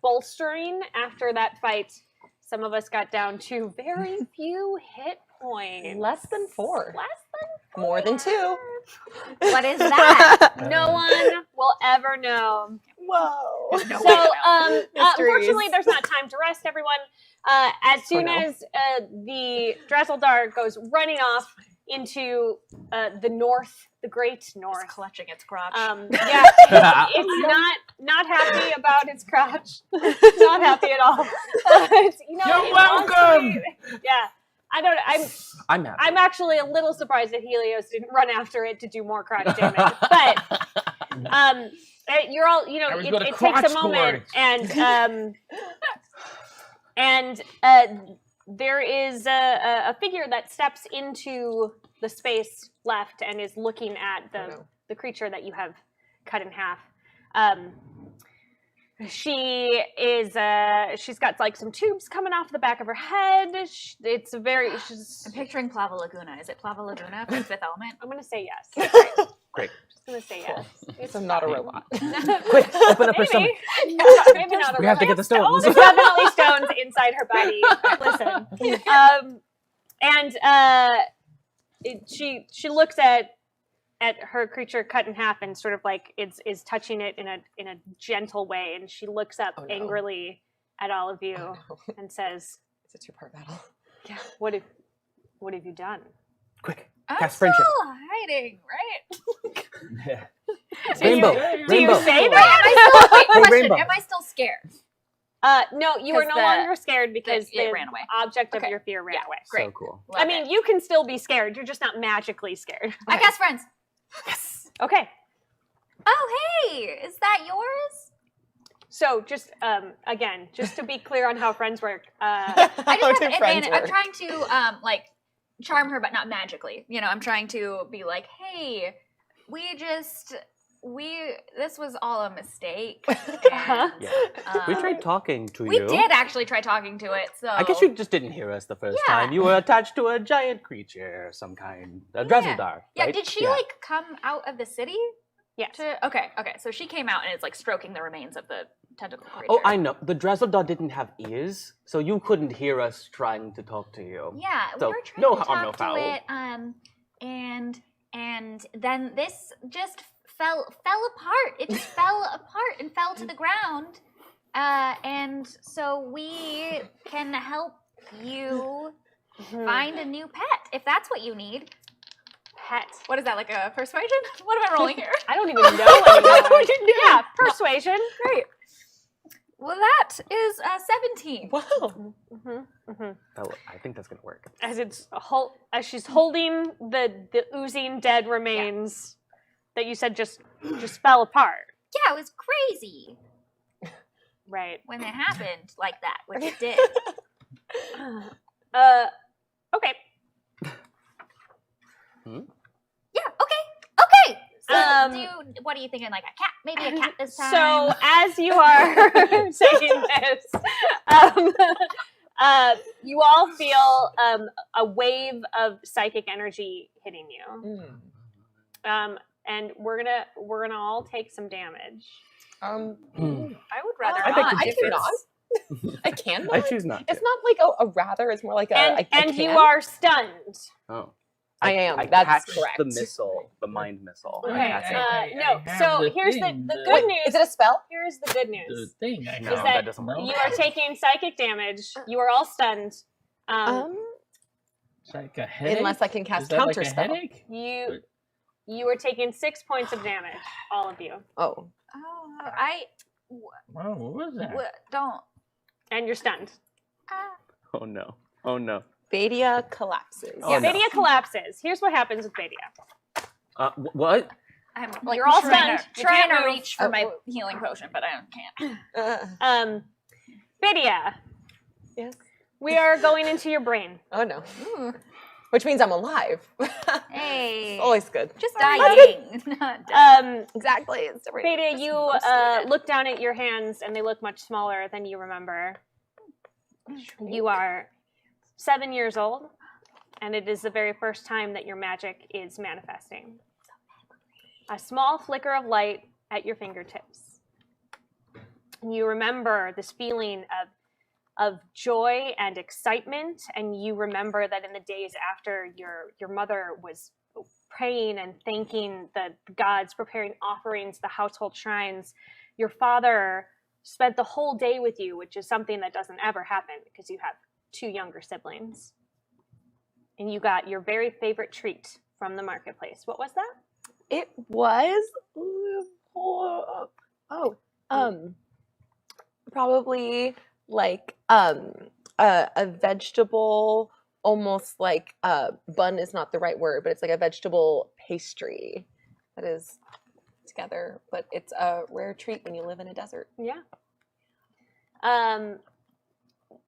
bolstering after that fight. Some of us got down to very few hit points. Less than 4. Less than More than 2. What is that? no one will ever know. Whoa. So, unfortunately, there's not time to rest, everyone. As soon no. as the Dresseldar goes running off into the north, the great north. It's clutching its crotch. Yeah, it's not happy about its crotch. Not happy at all. You're welcome. Yeah, I'm happy. I'm actually a little surprised that Helios didn't run after it to do more crotch damage. But you're all, I was it gonna takes crotch a moment, score. and there is a figure that steps into the space left and is looking at the creature that you have cut in half. She is she's got like some tubes coming off the back of her head. It's a very I'm picturing Plava Laguna. Is it Plava Laguna from Fifth Element? I'm gonna say yes. Great. Just gonna say yes. It's I'm not a robot. Quick, open up her stomach. Maybe not a We have to get the stones. There's definitely stones inside her body. Listen. She looks at her creature cut in half and sort of like is touching it in a gentle way, and she looks up angrily at all of you and says, It's a 2-part battle. "Yeah, what have you done?" Quick, I'm cast still friendship. hiding, right? Rainbow. Do you Rainbow. say Wait, that? wait, question. Rainbow. Am I still scared? No, you are 'Cause no longer scared because it the ran away. object of Okay. your fear ran Yeah, away. great. So cool. Love I mean, it. you can still be scared. You're just not magically scared. I cast friends. Okay. Oh, hey, is that yours? So just again, just to be clear on how friends work. I just How have do an friends advantage. I'm work? trying to like charm her, but not magically. I'm trying to be like, hey, this was all a mistake. Uh-huh. Yeah. We tried talking to We you. did actually try talking to it. So I guess you just didn't hear us the first Yeah. time. You were attached to a giant creature of some kind. A Dresseldar. Yeah. Right? Did she like come out of the city? Yes. Okay. So she came out and is like stroking the remains of the tentacle creature. Oh, I know. The Dresseldar didn't have ears, so you couldn't hear us trying to talk to you. Yeah, we So, were trying no to harm, no talk foul. to it, and then this just fell apart. It just fell apart and fell to the ground, and so we can help you find a new pet if that's what you need. Pet. What is that, like a persuasion? What am I rolling here? I don't even know anymore. Yeah, persuasion. Great. Well, that is 17. Wow. Oh, I think that's gonna work. As she's holding the oozing dead remains that you said just fell apart. Yeah, it was crazy Right. when it happened like that, which it did. Okay. Yeah. Okay. So, Um, what are you thinking? Like a cat? Maybe a cat this time. So as you are saying this, you all feel a wave of psychic energy hitting you, and we're gonna all take some damage. I would rather I not. think I cannot. I can. I choose not to. It's not like a rather. It's more like a. I And you can. are stunned. Oh. I am. I That's catch correct. the missile, the mind missile. I Okay, catch it. I no. have So the here's thing, the the- good Wait, news. is it a spell? Here's the good The news. thing I No, know. that that doesn't work. You are taking psychic damage. You are all stunned. It's like a headache. Unless I can cast Is that like counter a spell. headache? You are taking 6 points of damage, all of you, Oh. Wow, what was that? Don't. and you're stunned. Oh no. Oh no. Badia collapses. Oh, no. Badia collapses. Here's what happens with Badia. What? I'm like You're all trying stunned. to, You trying can't to move. reach for my healing potion, but I can't. Badia, Yes. we are going into your brain. Oh no. Which means I'm alive. Hey. Always good. Just dying. Not dead. Exactly. It's different. Badia, you look down at your hands, and they look much smaller than you remember. You are 7 years old. and it is the very first time that your magic is manifesting. A small flicker of light at your fingertips. And you remember this feeling of joy and excitement, and you remember that in the days after your mother was praying and thanking the gods, preparing offerings, the household shrines, your father spent the whole day with you, which is something that doesn't ever happen because you have 2 younger siblings. And you got your very favorite treat from the marketplace. What was that? It was probably like a vegetable, almost like bun is not the right word, but it's like a vegetable pastry that is together, but it's a rare treat when you live in a desert. Yeah.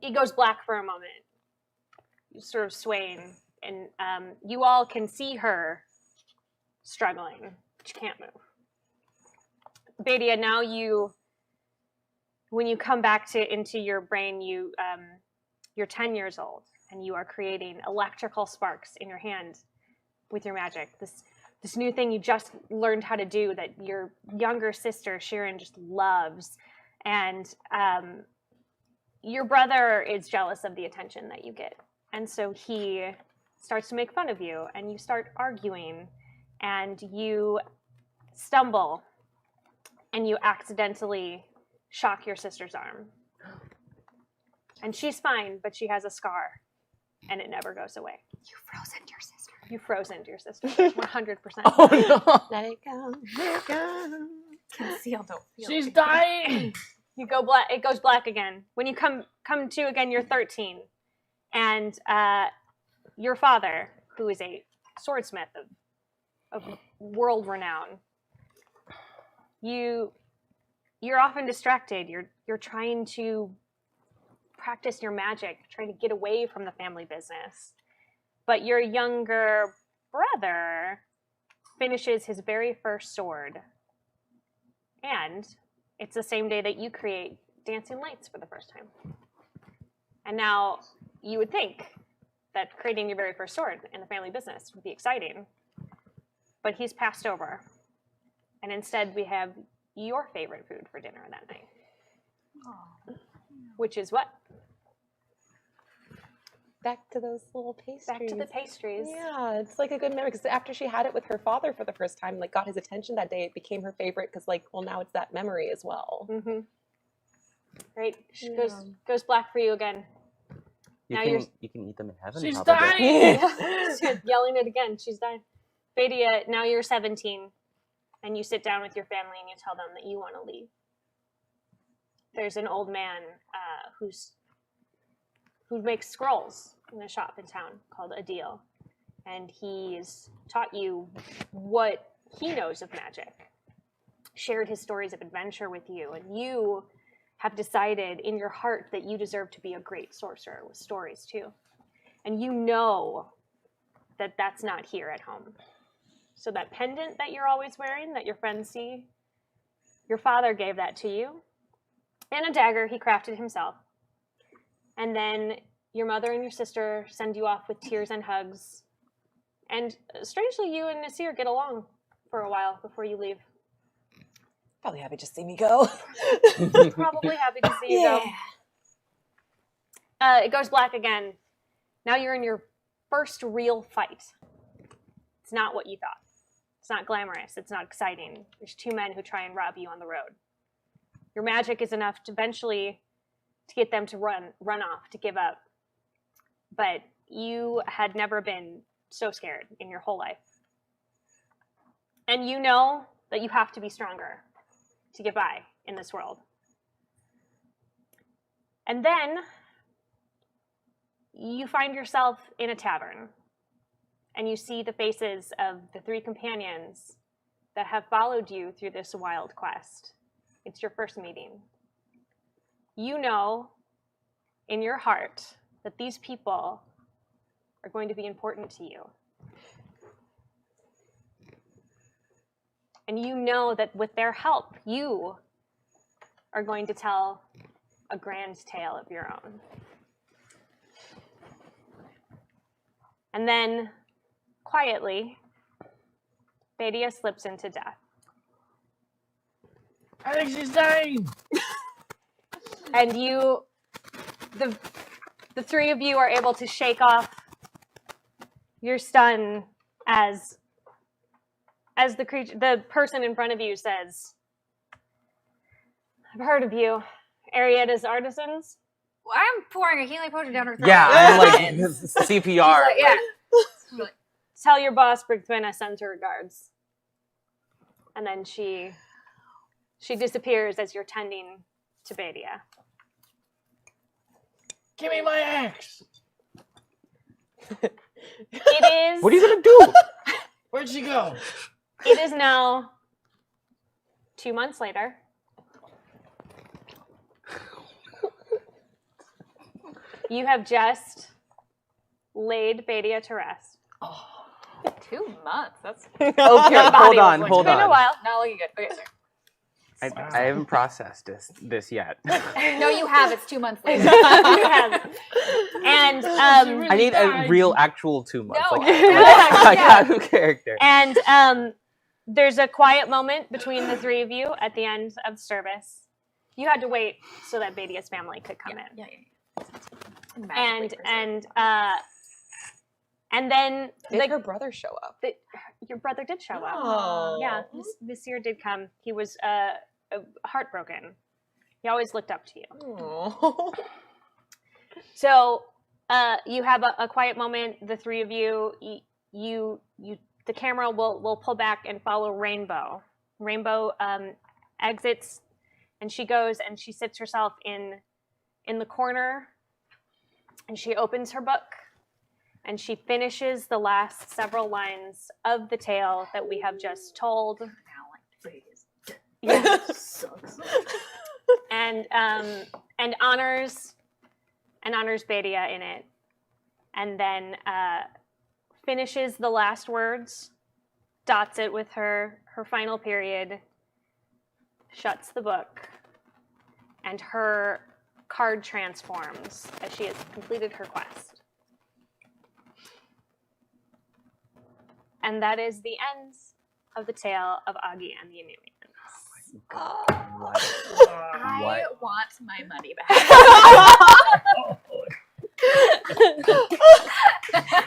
It goes black for a moment. You're sort of swaying, and you all can see her struggling, but you can't move. Badia, now when you come back into your brain, you're 10 years old, and you are creating electrical sparks in your hand with your magic. This new thing you just learned how to do that your younger sister, Sharon, just loves. And your brother is jealous of the attention that you get. And so he starts to make fun of you, and you start arguing, and you stumble, and you accidentally shock your sister's arm. And she's fine, but she has a scar, and it never goes away. You frozen your sister. You frozen your sister, 100%. Oh no! Let it go, let it go. Conceal, don't feel. She's dying. You go black. It goes black again. When you come to again, you're 13, and your father, who is a swordsmith of world renown, you're often distracted. You're trying to practice your magic, trying to get away from the family business. But your younger brother finishes his very first sword, and it's the same day that you create dancing lights for the first time. And now you would think that creating your very first sword in the family business would be exciting, but he's passed over. And instead we have your favorite food for dinner that night. Aww. Which is what? Back to those little pastries. Back to the pastries. Yeah, it's like a good memory because after she had it with her father for the first time, like got his attention that day, it became her favorite because like, well, now it's that memory as well. Mm-hmm. Right. Yeah. Goes black for you again. You Now can eat them in heaven. She's probably. dying. She's yelling it again. She's dying. Badia, now you're 17, and you sit down with your family and you tell them that you want to leave. There's an old man who makes scrolls in a shop in town called Aggee, and he's taught you what he knows of magic, shared his stories of adventure with you, and you have decided in your heart that you deserve to be a great sorcerer with stories too. And you know that that's not here at home. So that pendant that you're always wearing, that your friends see, your father gave that to you. And a dagger he crafted himself. And then your mother and your sister send you off with tears and hugs. And strangely, you and Nasir get along for a while before you leave. Probably happy to see me go. Probably happy to see you go. It goes black again. Now you're in your first real fight. It's not what you thought. It's not glamorous. It's not exciting. There's 2 men who try and rob you on the road. Your magic is enough to eventually to get them to run off, to give up. But you had never been so scared in your whole life. And you know that you have to be stronger to get by in this world. And then you find yourself in a tavern, and you see the faces of the 3 companions that have followed you through this wild quest. It's your first meeting. You know in your heart that these people are going to be important to you. And you know that with their help, you are going to tell a grand tale of your own. And then, quietly, Badia slips into death. I think she's dying. And you, the three of you are able to shake off your stun as the person in front of you says, "I've heard of you, Arietta's artisans." Well, I'm pouring a healing potion down her throat. Yeah, I'm like CPR. Like, yeah. like- Tell your boss Brigthwina sends her regards. And then she disappears as you're tending to Badia. Give me my axe. It is. What are you gonna do? Where'd she go? It is now 2 months later. You have just laid Badia to rest. 2 months. That's Okay, body hold was on, like- hold It's been a on. while. not looking good. Okay, sorry. I haven't processed this yet. No, you have. It's 2 months later. You have. And I need a real actual 2 months. No. Like, Yeah. out of character. And there's a quiet moment between the three of you at the end of service. You had to wait so that Badia's family could come in. Yeah. And then Did her brother show up? your brother did show up. Oh. Yeah, Visir did come. He was heartbroken. He always looked up to you. Oh. So you have a quiet moment. The three of you, the camera will pull back and follow Rainbow. Rainbow exits, and she goes and she sits herself in the corner, and she opens her book, and she finishes the last several lines of the tale that we have just told. Yeah. and honors Badia in it, and then finishes the last words, dots it with her final period, shuts the book, and her card transforms as she has completed her quest. And that is the end of the tale of Aggee and the Anumians. What? I want my money back.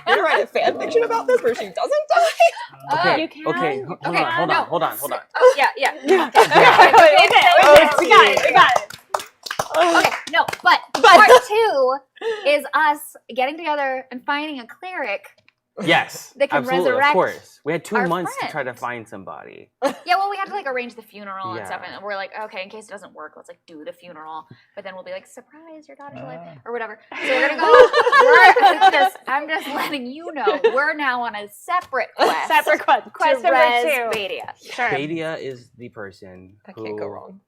You're writing a fan fiction about this where she doesn't die? Okay, You can. okay, hold on. Oh, yeah. Okay, we got it. Okay, no, but part 2 is us getting together and finding a cleric. Yes, They can absolutely, resurrect of course. We had 2 our months to friend. try to find somebody. Yeah, well, we had to like arrange the funeral and Yeah. stuff, and we're like, okay, in case it doesn't work, let's like do the funeral. But then we'll be like, surprise, your daughter's alive, or whatever. So we're gonna go. I'm just letting you know, we're now on a separate quest. Separate quest. Quest to res number 2. Badia. Sure. Badia is the person That who, can't go wrong.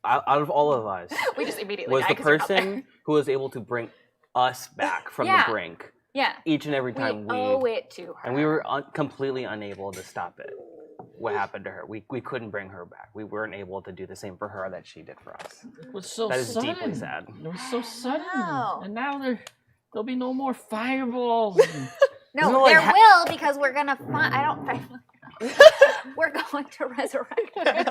out of all of us, We just immediately was die the 'cause we're not there. person who was able to bring us back from Yeah. the brink Yeah, each and every we time owe it to her. and we were completely unable to stop it. What happened to her? We couldn't bring her back. We weren't able to do the same for her that she did for us. It was so That is sudden. deeply sad. It was so sudden. know. And now there'll be no more fireballs. No, Isn't it like there will, because we're gonna find. We're going to resurrect her.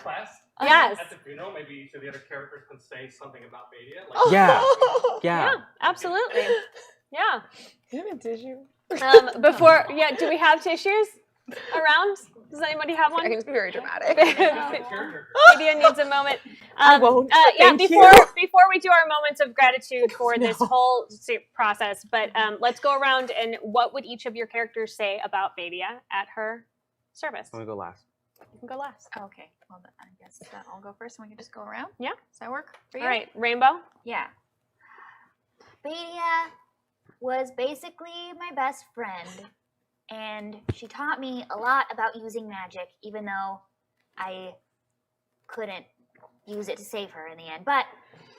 Class. Yes. At the funeral, maybe each of the other characters can say something about Badia. Oh. Yeah. Yeah, absolutely. Yeah. Do you have a tissue? Do we have tissues around? Does anybody have I one? can just be very dramatic. Lydia needs a moment. I won't. Yeah, Thank before we do our moments of gratitude for this whole process, but let's go around and what would each of your characters say about Badia at her service? I'm gonna go last. You can go last. Okay, well, then I guess that I'll go first, and we can just go around. Yeah. Does that work for you? All right, Rainbow. Yeah. Badia was basically my best friend, and she taught me a lot about using magic, even though I couldn't use it to save her in the end. But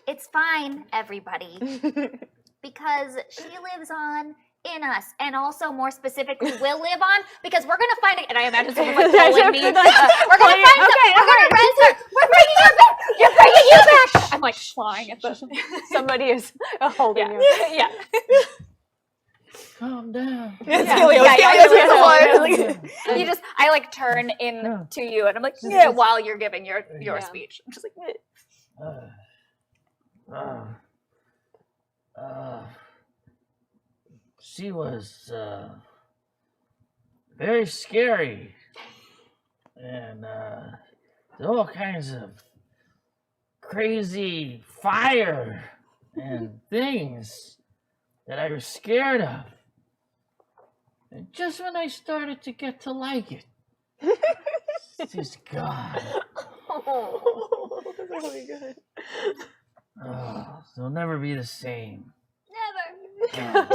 it's fine, everybody, because she lives on in us, and also more specifically will live on, because we're gonna find it. And I imagine someone like calling me. We're gonna find her. We're gonna rent her. We're bringing her back. You're bringing you back. I'm like flying at the. Somebody is holding you. Yeah. calm down. It's Yeah. Helios. Yeah, Helios yeah, is the one. You just, I like turn in Yeah. to you, and I'm like, Just- yeah, while you're giving your Yeah. speech. I'm just like, "Eh." She was very scary, and all kinds of crazy fire and things that I was scared of. And just when I started to get to like it, she's gone. Oh, that's really good. Oh, it'll never be the same. Never.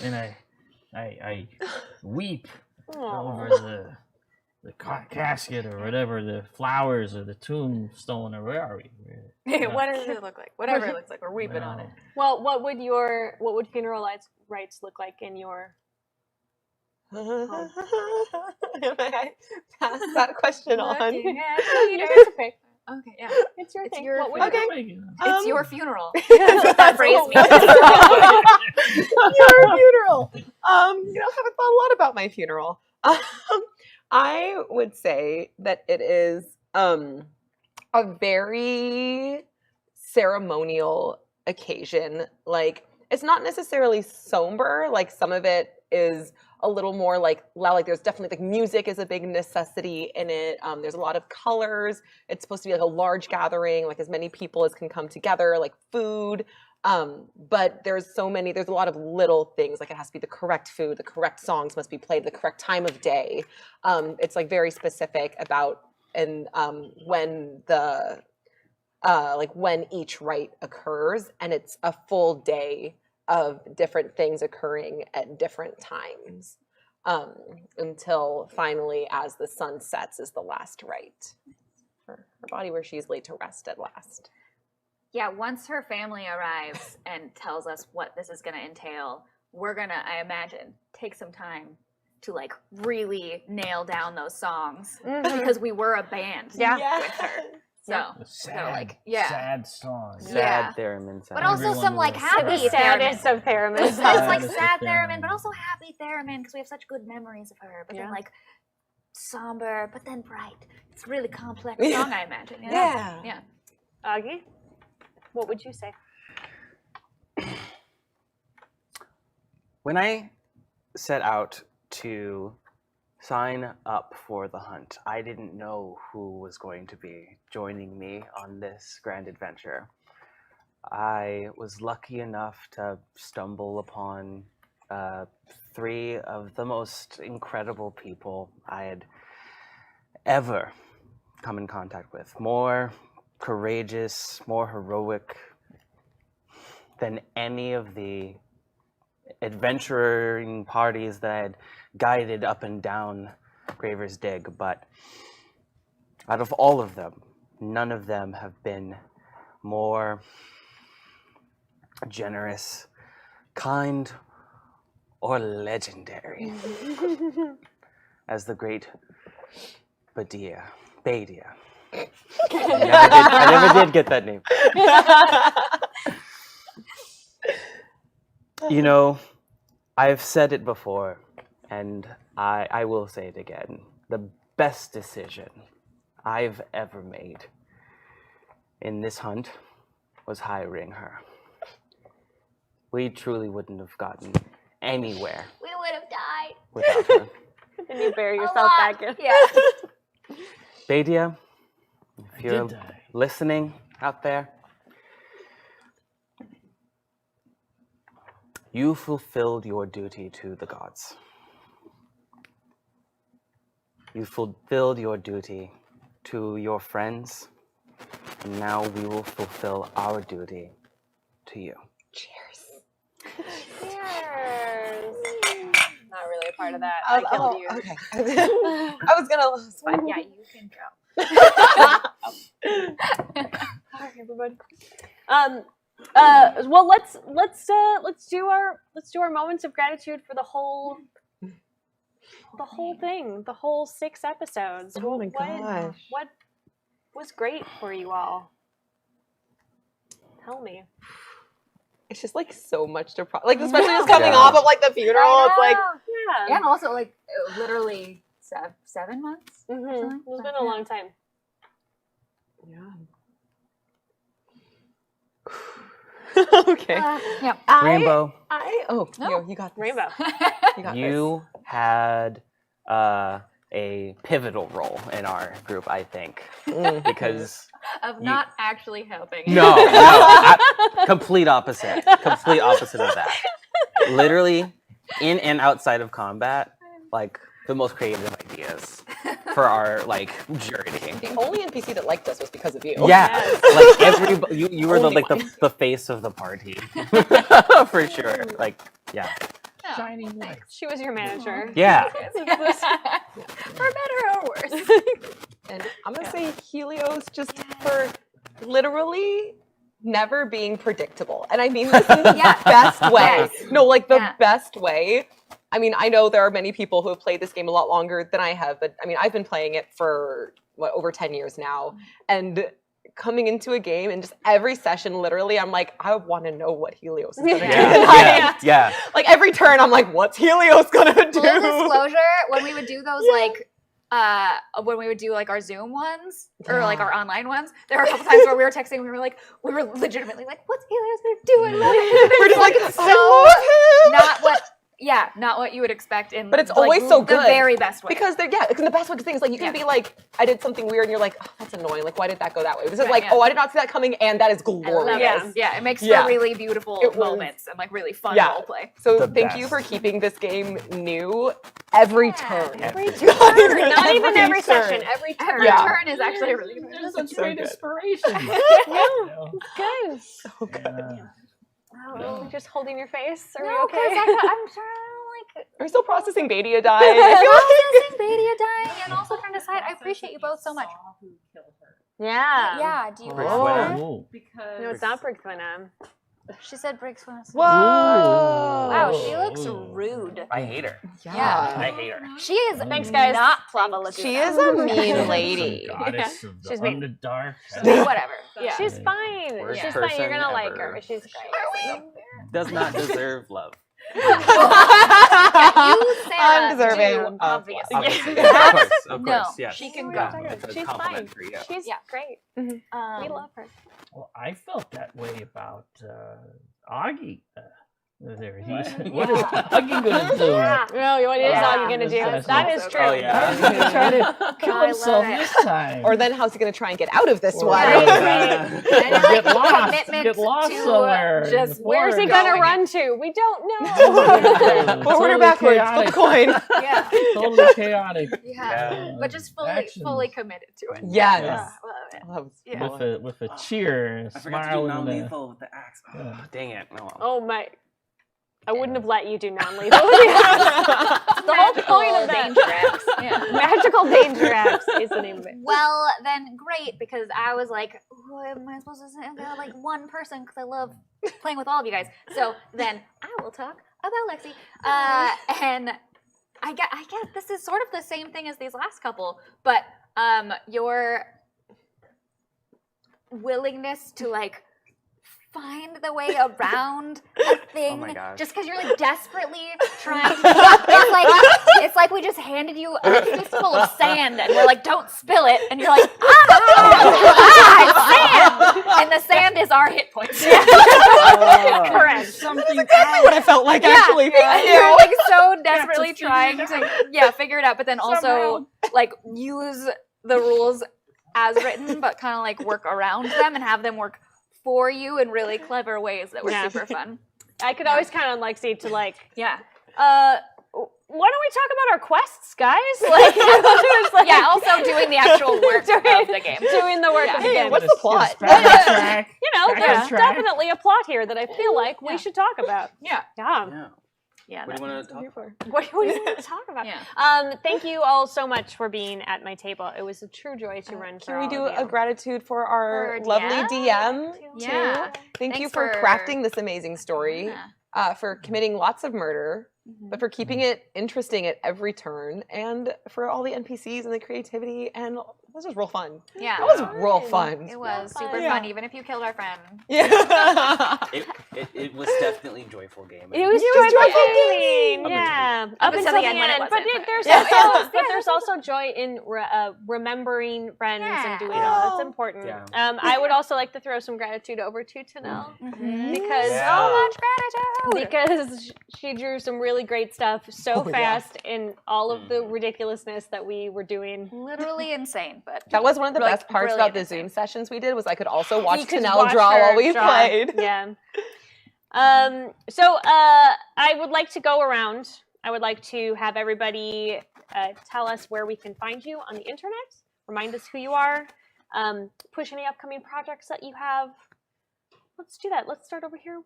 And I weep over the casket or whatever, the flowers or the tombstone or where are we? What does it look like? Whatever it looks like, we're weeping on it. Well, what would funeral rites look like in your? I pass that question on. Looking at It's okay. Okay, yeah. It's your It's thing. your What would Okay. It's your funeral. That's what that phrase means. Your funeral. Haven't thought a lot about my funeral. I would say that it is a very ceremonial occasion. Like, it's not necessarily somber. Like, some of it is a little more like loud. Like, there's definitely, like, music is a big necessity in it. There's a lot of colors. It's supposed to be like a large gathering, like as many people as can come together, like food. But there's a lot of little things. Like, it has to be the correct food, the correct songs must be played, the correct time of day. It's like very specific about when the when each rite occurs, and it's a full day of different things occurring at different times, until finally, as the sun sets, is the last rite for her body, where she's laid to rest at last. Yeah, once her family arrives and tells us what this is going to entail, we're going to, I imagine, take some time to like really nail down those songs, because we were a band with her. So, Sad, yeah. sad song. Sad Yeah. theremen sound. But also Everyone some like was happy The saddest theremin. of theremins. It's like Saddest sad of theremin, but theremin. also happy theremin, because we have such good memories of her. But then like somber, but then bright. It's a really complex song, I imagine. You know? Yeah. Aggee, what would you say? When I set out to sign up for the hunt, I didn't know who was going to be joining me on this grand adventure. I was lucky enough to stumble upon 3 of the most incredible people I had ever come in contact with. More courageous, more heroic than any of the adventuring parties that I had guided up and down Graver's Dig, but out of all of them, none of them have been more generous, kind, or legendary as the great Badia. I never did get that name. You know, I've said it before, and I will say it again. The best decision I've ever made in this hunt was hiring her. We truly wouldn't have gotten anywhere We would have died. without her. Then you bury A yourself lot. back in. Yeah. Badia, if I you're did die. listening out there, you fulfilled your duty to the gods. You fulfilled your duty to your friends, and now we will fulfill our duty to you. Cheers. Cheers. Not really a part of that. Oh, I killed you. Okay. I was gonna. It's fine. Yeah, you can go. Hi, everybody. Well, let's do our moments of gratitude for the whole thing, the whole 6 episodes. Oh my gosh. What was great for you all? Tell me. it's just like so much to like, especially just coming off of like the funeral. It's like, Yeah. and also like literally 7 months. Mm-hmm. It's been a long time. okay. Yeah. Rainbow, You got this. Rainbow. You got you had a pivotal role in our group, I think, because Of not actually helping. complete opposite of that. Literally, in and outside of combat, like the most creative ideas for our like journey. The only NPC that liked us was because of you. Yeah, like everybody, you were the face of the party, for sure. Like, yeah, Shining light. She was your manager. yeah. For better or worse. And I'm gonna say Helios just for literally never being predictable. And I mean this in the best way. Yes. No, like the best way. I mean, I know there are many people who have played this game a lot longer than I have, but I mean, I've been playing it for over 10 years now. And coming into a game and just every session, literally, I'm like, I want to know what Helios is gonna do. Yeah. Like every turn, I'm like, what's Helios gonna do? Full disclosure, when we would do those when we would do like our Zoom ones or like our online ones, there were a couple times where we were texting and we were legitimately like, what's Helios gonna do? I love it. We're just like, it's not what you would expect in, but it's always so good. The very best way. Because it's the best way. Thing is like you can be like, I did something weird, and you're like, oh, that's annoying. Like, why did that go that way? This is like, oh, I did not see that coming, and that is glorious. Yeah, it makes for really beautiful moments and like really fun role play. So thank you for keeping this game new every turn. Every turn. Not even every session. Every turn. Every turn is actually really good. There's a great inspiration. Good. So good. Are we just holding your face? Are we No, okay? because I'm trying to Are we still processing Badia dying? processing Badia dying and also trying to decide. I appreciate you both so much. Who killed her? Yeah. Yeah, do you Oh. Because No, it's not Brigthwinham. She said Briggs was. Whoa! Wow, she looks rude. I hate her. Yeah. I hate her. She is Thanks, guys. not Plava Laguna. She is a mean lady. Goddess of She's the mean. Underdark. Whatever. Yeah. She's fine. Worst She's fine. You're gonna person like ever. her. She's great. Does not deserve love. You, Sarah, Undeserving. do, obviously. Obviously. Of No, course, yes. she can Yeah, go. it's a She's fine. compliment for you. She's great. We love her. Well, I felt that way about Aggee. There, what is Aggee gonna do? No, what is Yeah. Aggee gonna do? That's That not is so true. Oh, He's yeah. gonna try to kill I love himself it. this time. Or then how's he gonna try and get out of this one? Right. And Get lost. commitment Get lost to somewhere. in just the Where's he forest. gonna Going. run to? We don't know. Forward or backwards? Flip a coin. Yeah. Totally chaotic. Yeah. But just fully committed to it. Yes. Yeah. Love it. That was Yeah. With a cheer, and a I forgot to smile, do and a non-lethal with the axe. Oh, Yeah. dang it. Oh, well. Oh my. I wouldn't have let you do non-lethal. The whole point of that. Danger X. Yeah. Magical Danger Apps is the name of it. Well, then great, because I was like, who am I supposed to say? I'm gonna like one person because I love playing with all of you guys. So then I will talk about Lexi. And I get this is sort of the same thing as these last couple, but your willingness to like find the way around a thing my gosh. just because you're like desperately trying to it's like we just handed you a fistful of sand and we're like, don't spill it, and you're like, it's sand, and the sand is our hit points. Correct. Something exactly what I felt like actually. Thank You're you. like so desperately trying to figure it out, but then also like use the rules as written, but kind of like work around them and have them work for you in really clever ways that were super fun. I could always count on Lexi to like, Yeah. why don't we talk about our quests, guys? Like, it's like Also doing the actual work of the game. doing the work of the game. What's the plot? You know, Back on there's track. definitely a plot here that I feel like we should talk about. Yeah. Yeah. Yeah. What do you want to talk about? What do you want to talk about? Yeah. Thank you all so much for being at my table. It was a true joy to run Can we do a you. gratitude for our For lovely DM? DM? Yeah. Too? Thank you Thanks for for- crafting this amazing story, Yeah. for committing lots of murder, Mm-hmm. but for keeping it interesting at every turn, and for all the NPCs and the creativity, and it was just real fun. Yeah. That was real fun. It was super Yeah. fun, even if you killed our friend. Yeah. It was definitely joyful gaming. It was joyful gaming. Yeah, up until the end when it wasn't. But there's also joy in remembering friends and doing all. That's important. Yeah. I would also like to throw some gratitude over to Tinnel because so much gratitude because she drew some really great stuff so fast in all of the ridiculousness that we were doing. literally insane, but That was one of the best parts about the insane. Zoom sessions we did was I could also watch You could Tinnel watch draw her while we draw. played. Yeah. So I would like to go around. I would like to have everybody tell us where we can find you on the internet. Remind us who you are. Push any upcoming projects that you have. Let's do that. Let's start over here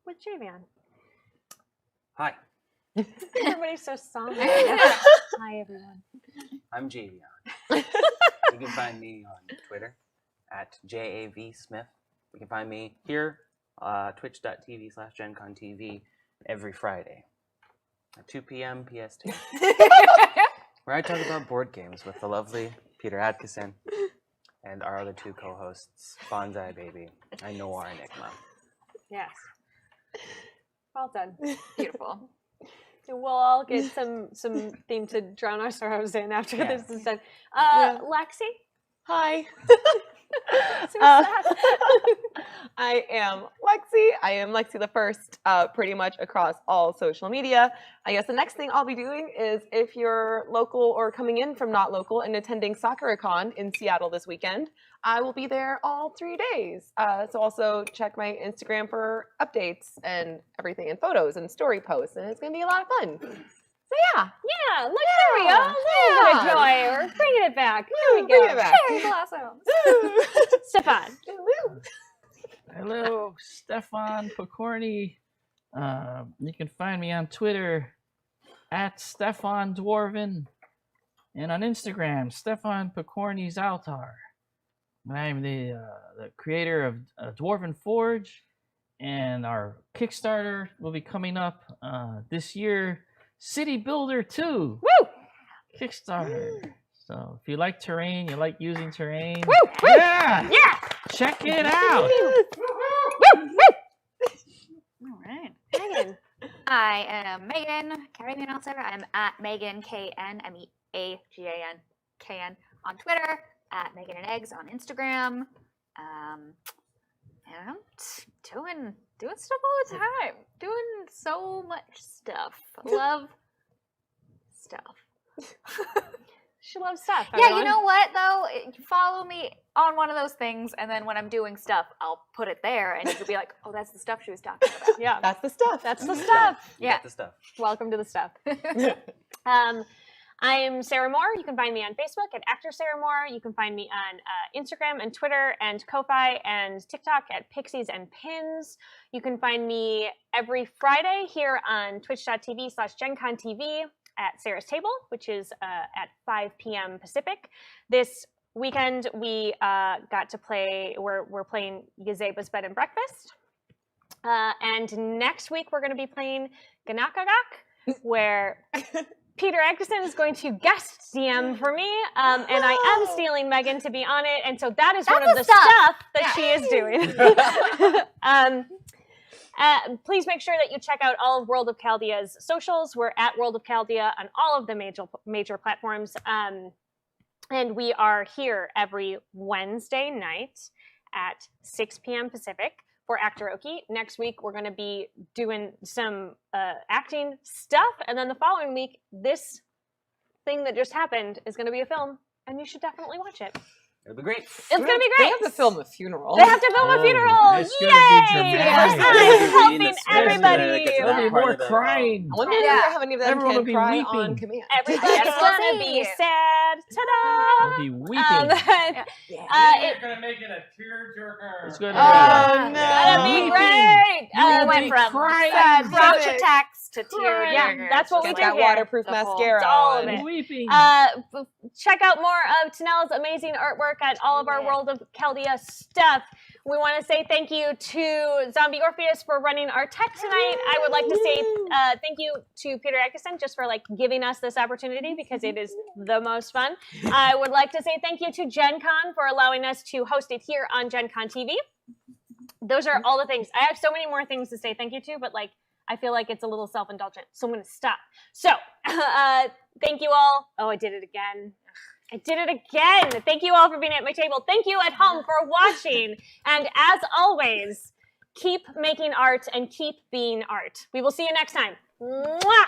with Tavjan. Hi, Everybody's so somber. Hi, everyone. I'm Javion. You can find me on Twitter at JAVSmith. You can find me here, twitch.tv/GenConTV every Friday at 2 p.m. PST, where I talk about board games with the lovely Peter Adkison and our other two co-hosts, Bonsai Baby and Noir Enigma. Yes. Well done. beautiful. We'll all get some theme to drown our sorrows in after Yeah. this is done. Lexi? Hi. So sad. I am Lexi. I am Lexi the First, pretty much across all social media. I guess the next thing I'll be doing is if you're local or coming in from not local and attending SoccerCon in Seattle this weekend, I will be there all 3 days. So also check my Instagram for updates and everything and photos and story posts, and it's going to be a lot of fun. So yeah. Yeah, look, there we go. A little bit of joy. We're bringing it back. Here we go. Bring it back. Cherry blossoms. Stefan. Hello, Stefan Pokorny. You can find me on Twitter at Stefan Dwarven and on Instagram, Stefan Pokorny's Altar. I'm the creator of Dwarven Forge, and our Kickstarter will be coming up this year. City Builder 2. Woo! Kickstarter. So if you like terrain, you like using terrain. Woo! Woo! Yeah! Yeah! Check it out! All right. Megan. I am Megan. Carry me on Twitter. I'm at Megan KN. MEAGANKN on Twitter. At Megan and Eggs on Instagram. And I'm doing stuff all the time. Doing so much stuff. Love stuff. She loves stuff. Yeah, everyone. you know what though? Follow me on one of those things, and then when I'm doing stuff, I'll put it there, and you could be like, "Oh, that's the stuff she was talking about." Yeah, That's the stuff. that's the stuff. Yeah. Get the stuff. Welcome to the stuff. I'm Sarah Moore. You can find me on Facebook at Actor Sarah Moore. You can find me on Instagram and Twitter and Ko-Fi and TikTok at Pixies and Pins. You can find me every Friday here on twitch.tv/GenConTV at Sarah's Table, which is at 5 p.m. Pacific. This weekend we got to play, we're playing Yazeba's Bed and Breakfast. And next week we're going to be playing Ganakagak, where Peter Atkinson is going to guest DM for me, and I am stealing Megan to be on it, and so that is one of the stuff that she is doing. Please make sure that you check out all of World of Chaldea's socials. We're at World of Chaldea on all of the major platforms, and we are here every Wednesday night at 6 p.m. Pacific for Actoroke. Next week, we're going to be doing some acting stuff. And then the following week, this thing that just happened is going to be a film. And you should definitely watch it. It'll be great. It's going to be They great. have to film a funeral. They have to film a funeral. it's gonna be Yay! dramatic. I'm helping It's everybody. gonna There'll be part more of the- crying. I wonder Yeah. if how many of them Everyone will can be cry weeping. on command. Everybody's Yes, going to we'll be see. sad. Ta-da! We'll be weeping. You're gonna make it a tearjerker. It's gonna Oh, be no. That'd be weeping. great. You'll went be from crying. sad crotch Vivid. attacks to tear. Yeah, that's what we Get do that here. waterproof The whole- mascara It's all of on. it. Weeping. Check out more of Tannel's amazing artwork at all of our World of Chaldea stuff. We want to say thank you to Zombie Orpheus for running our tech tonight. I would like to say thank you to Peter Atkinson just for giving us this opportunity because it is the most fun. I would like to say thank you to Gen Con for allowing us to host it here on Gen Con TV. those are all the things. I have so many more things to say thank you to, but like I feel like it's a little self-indulgent, so I'm going to stop. So, thank you all. Oh, I did it again. I did it again. Thank you all for being at my table. Thank you at home for watching. And as always, keep making art and keep being art. We will see you next time. Mwah!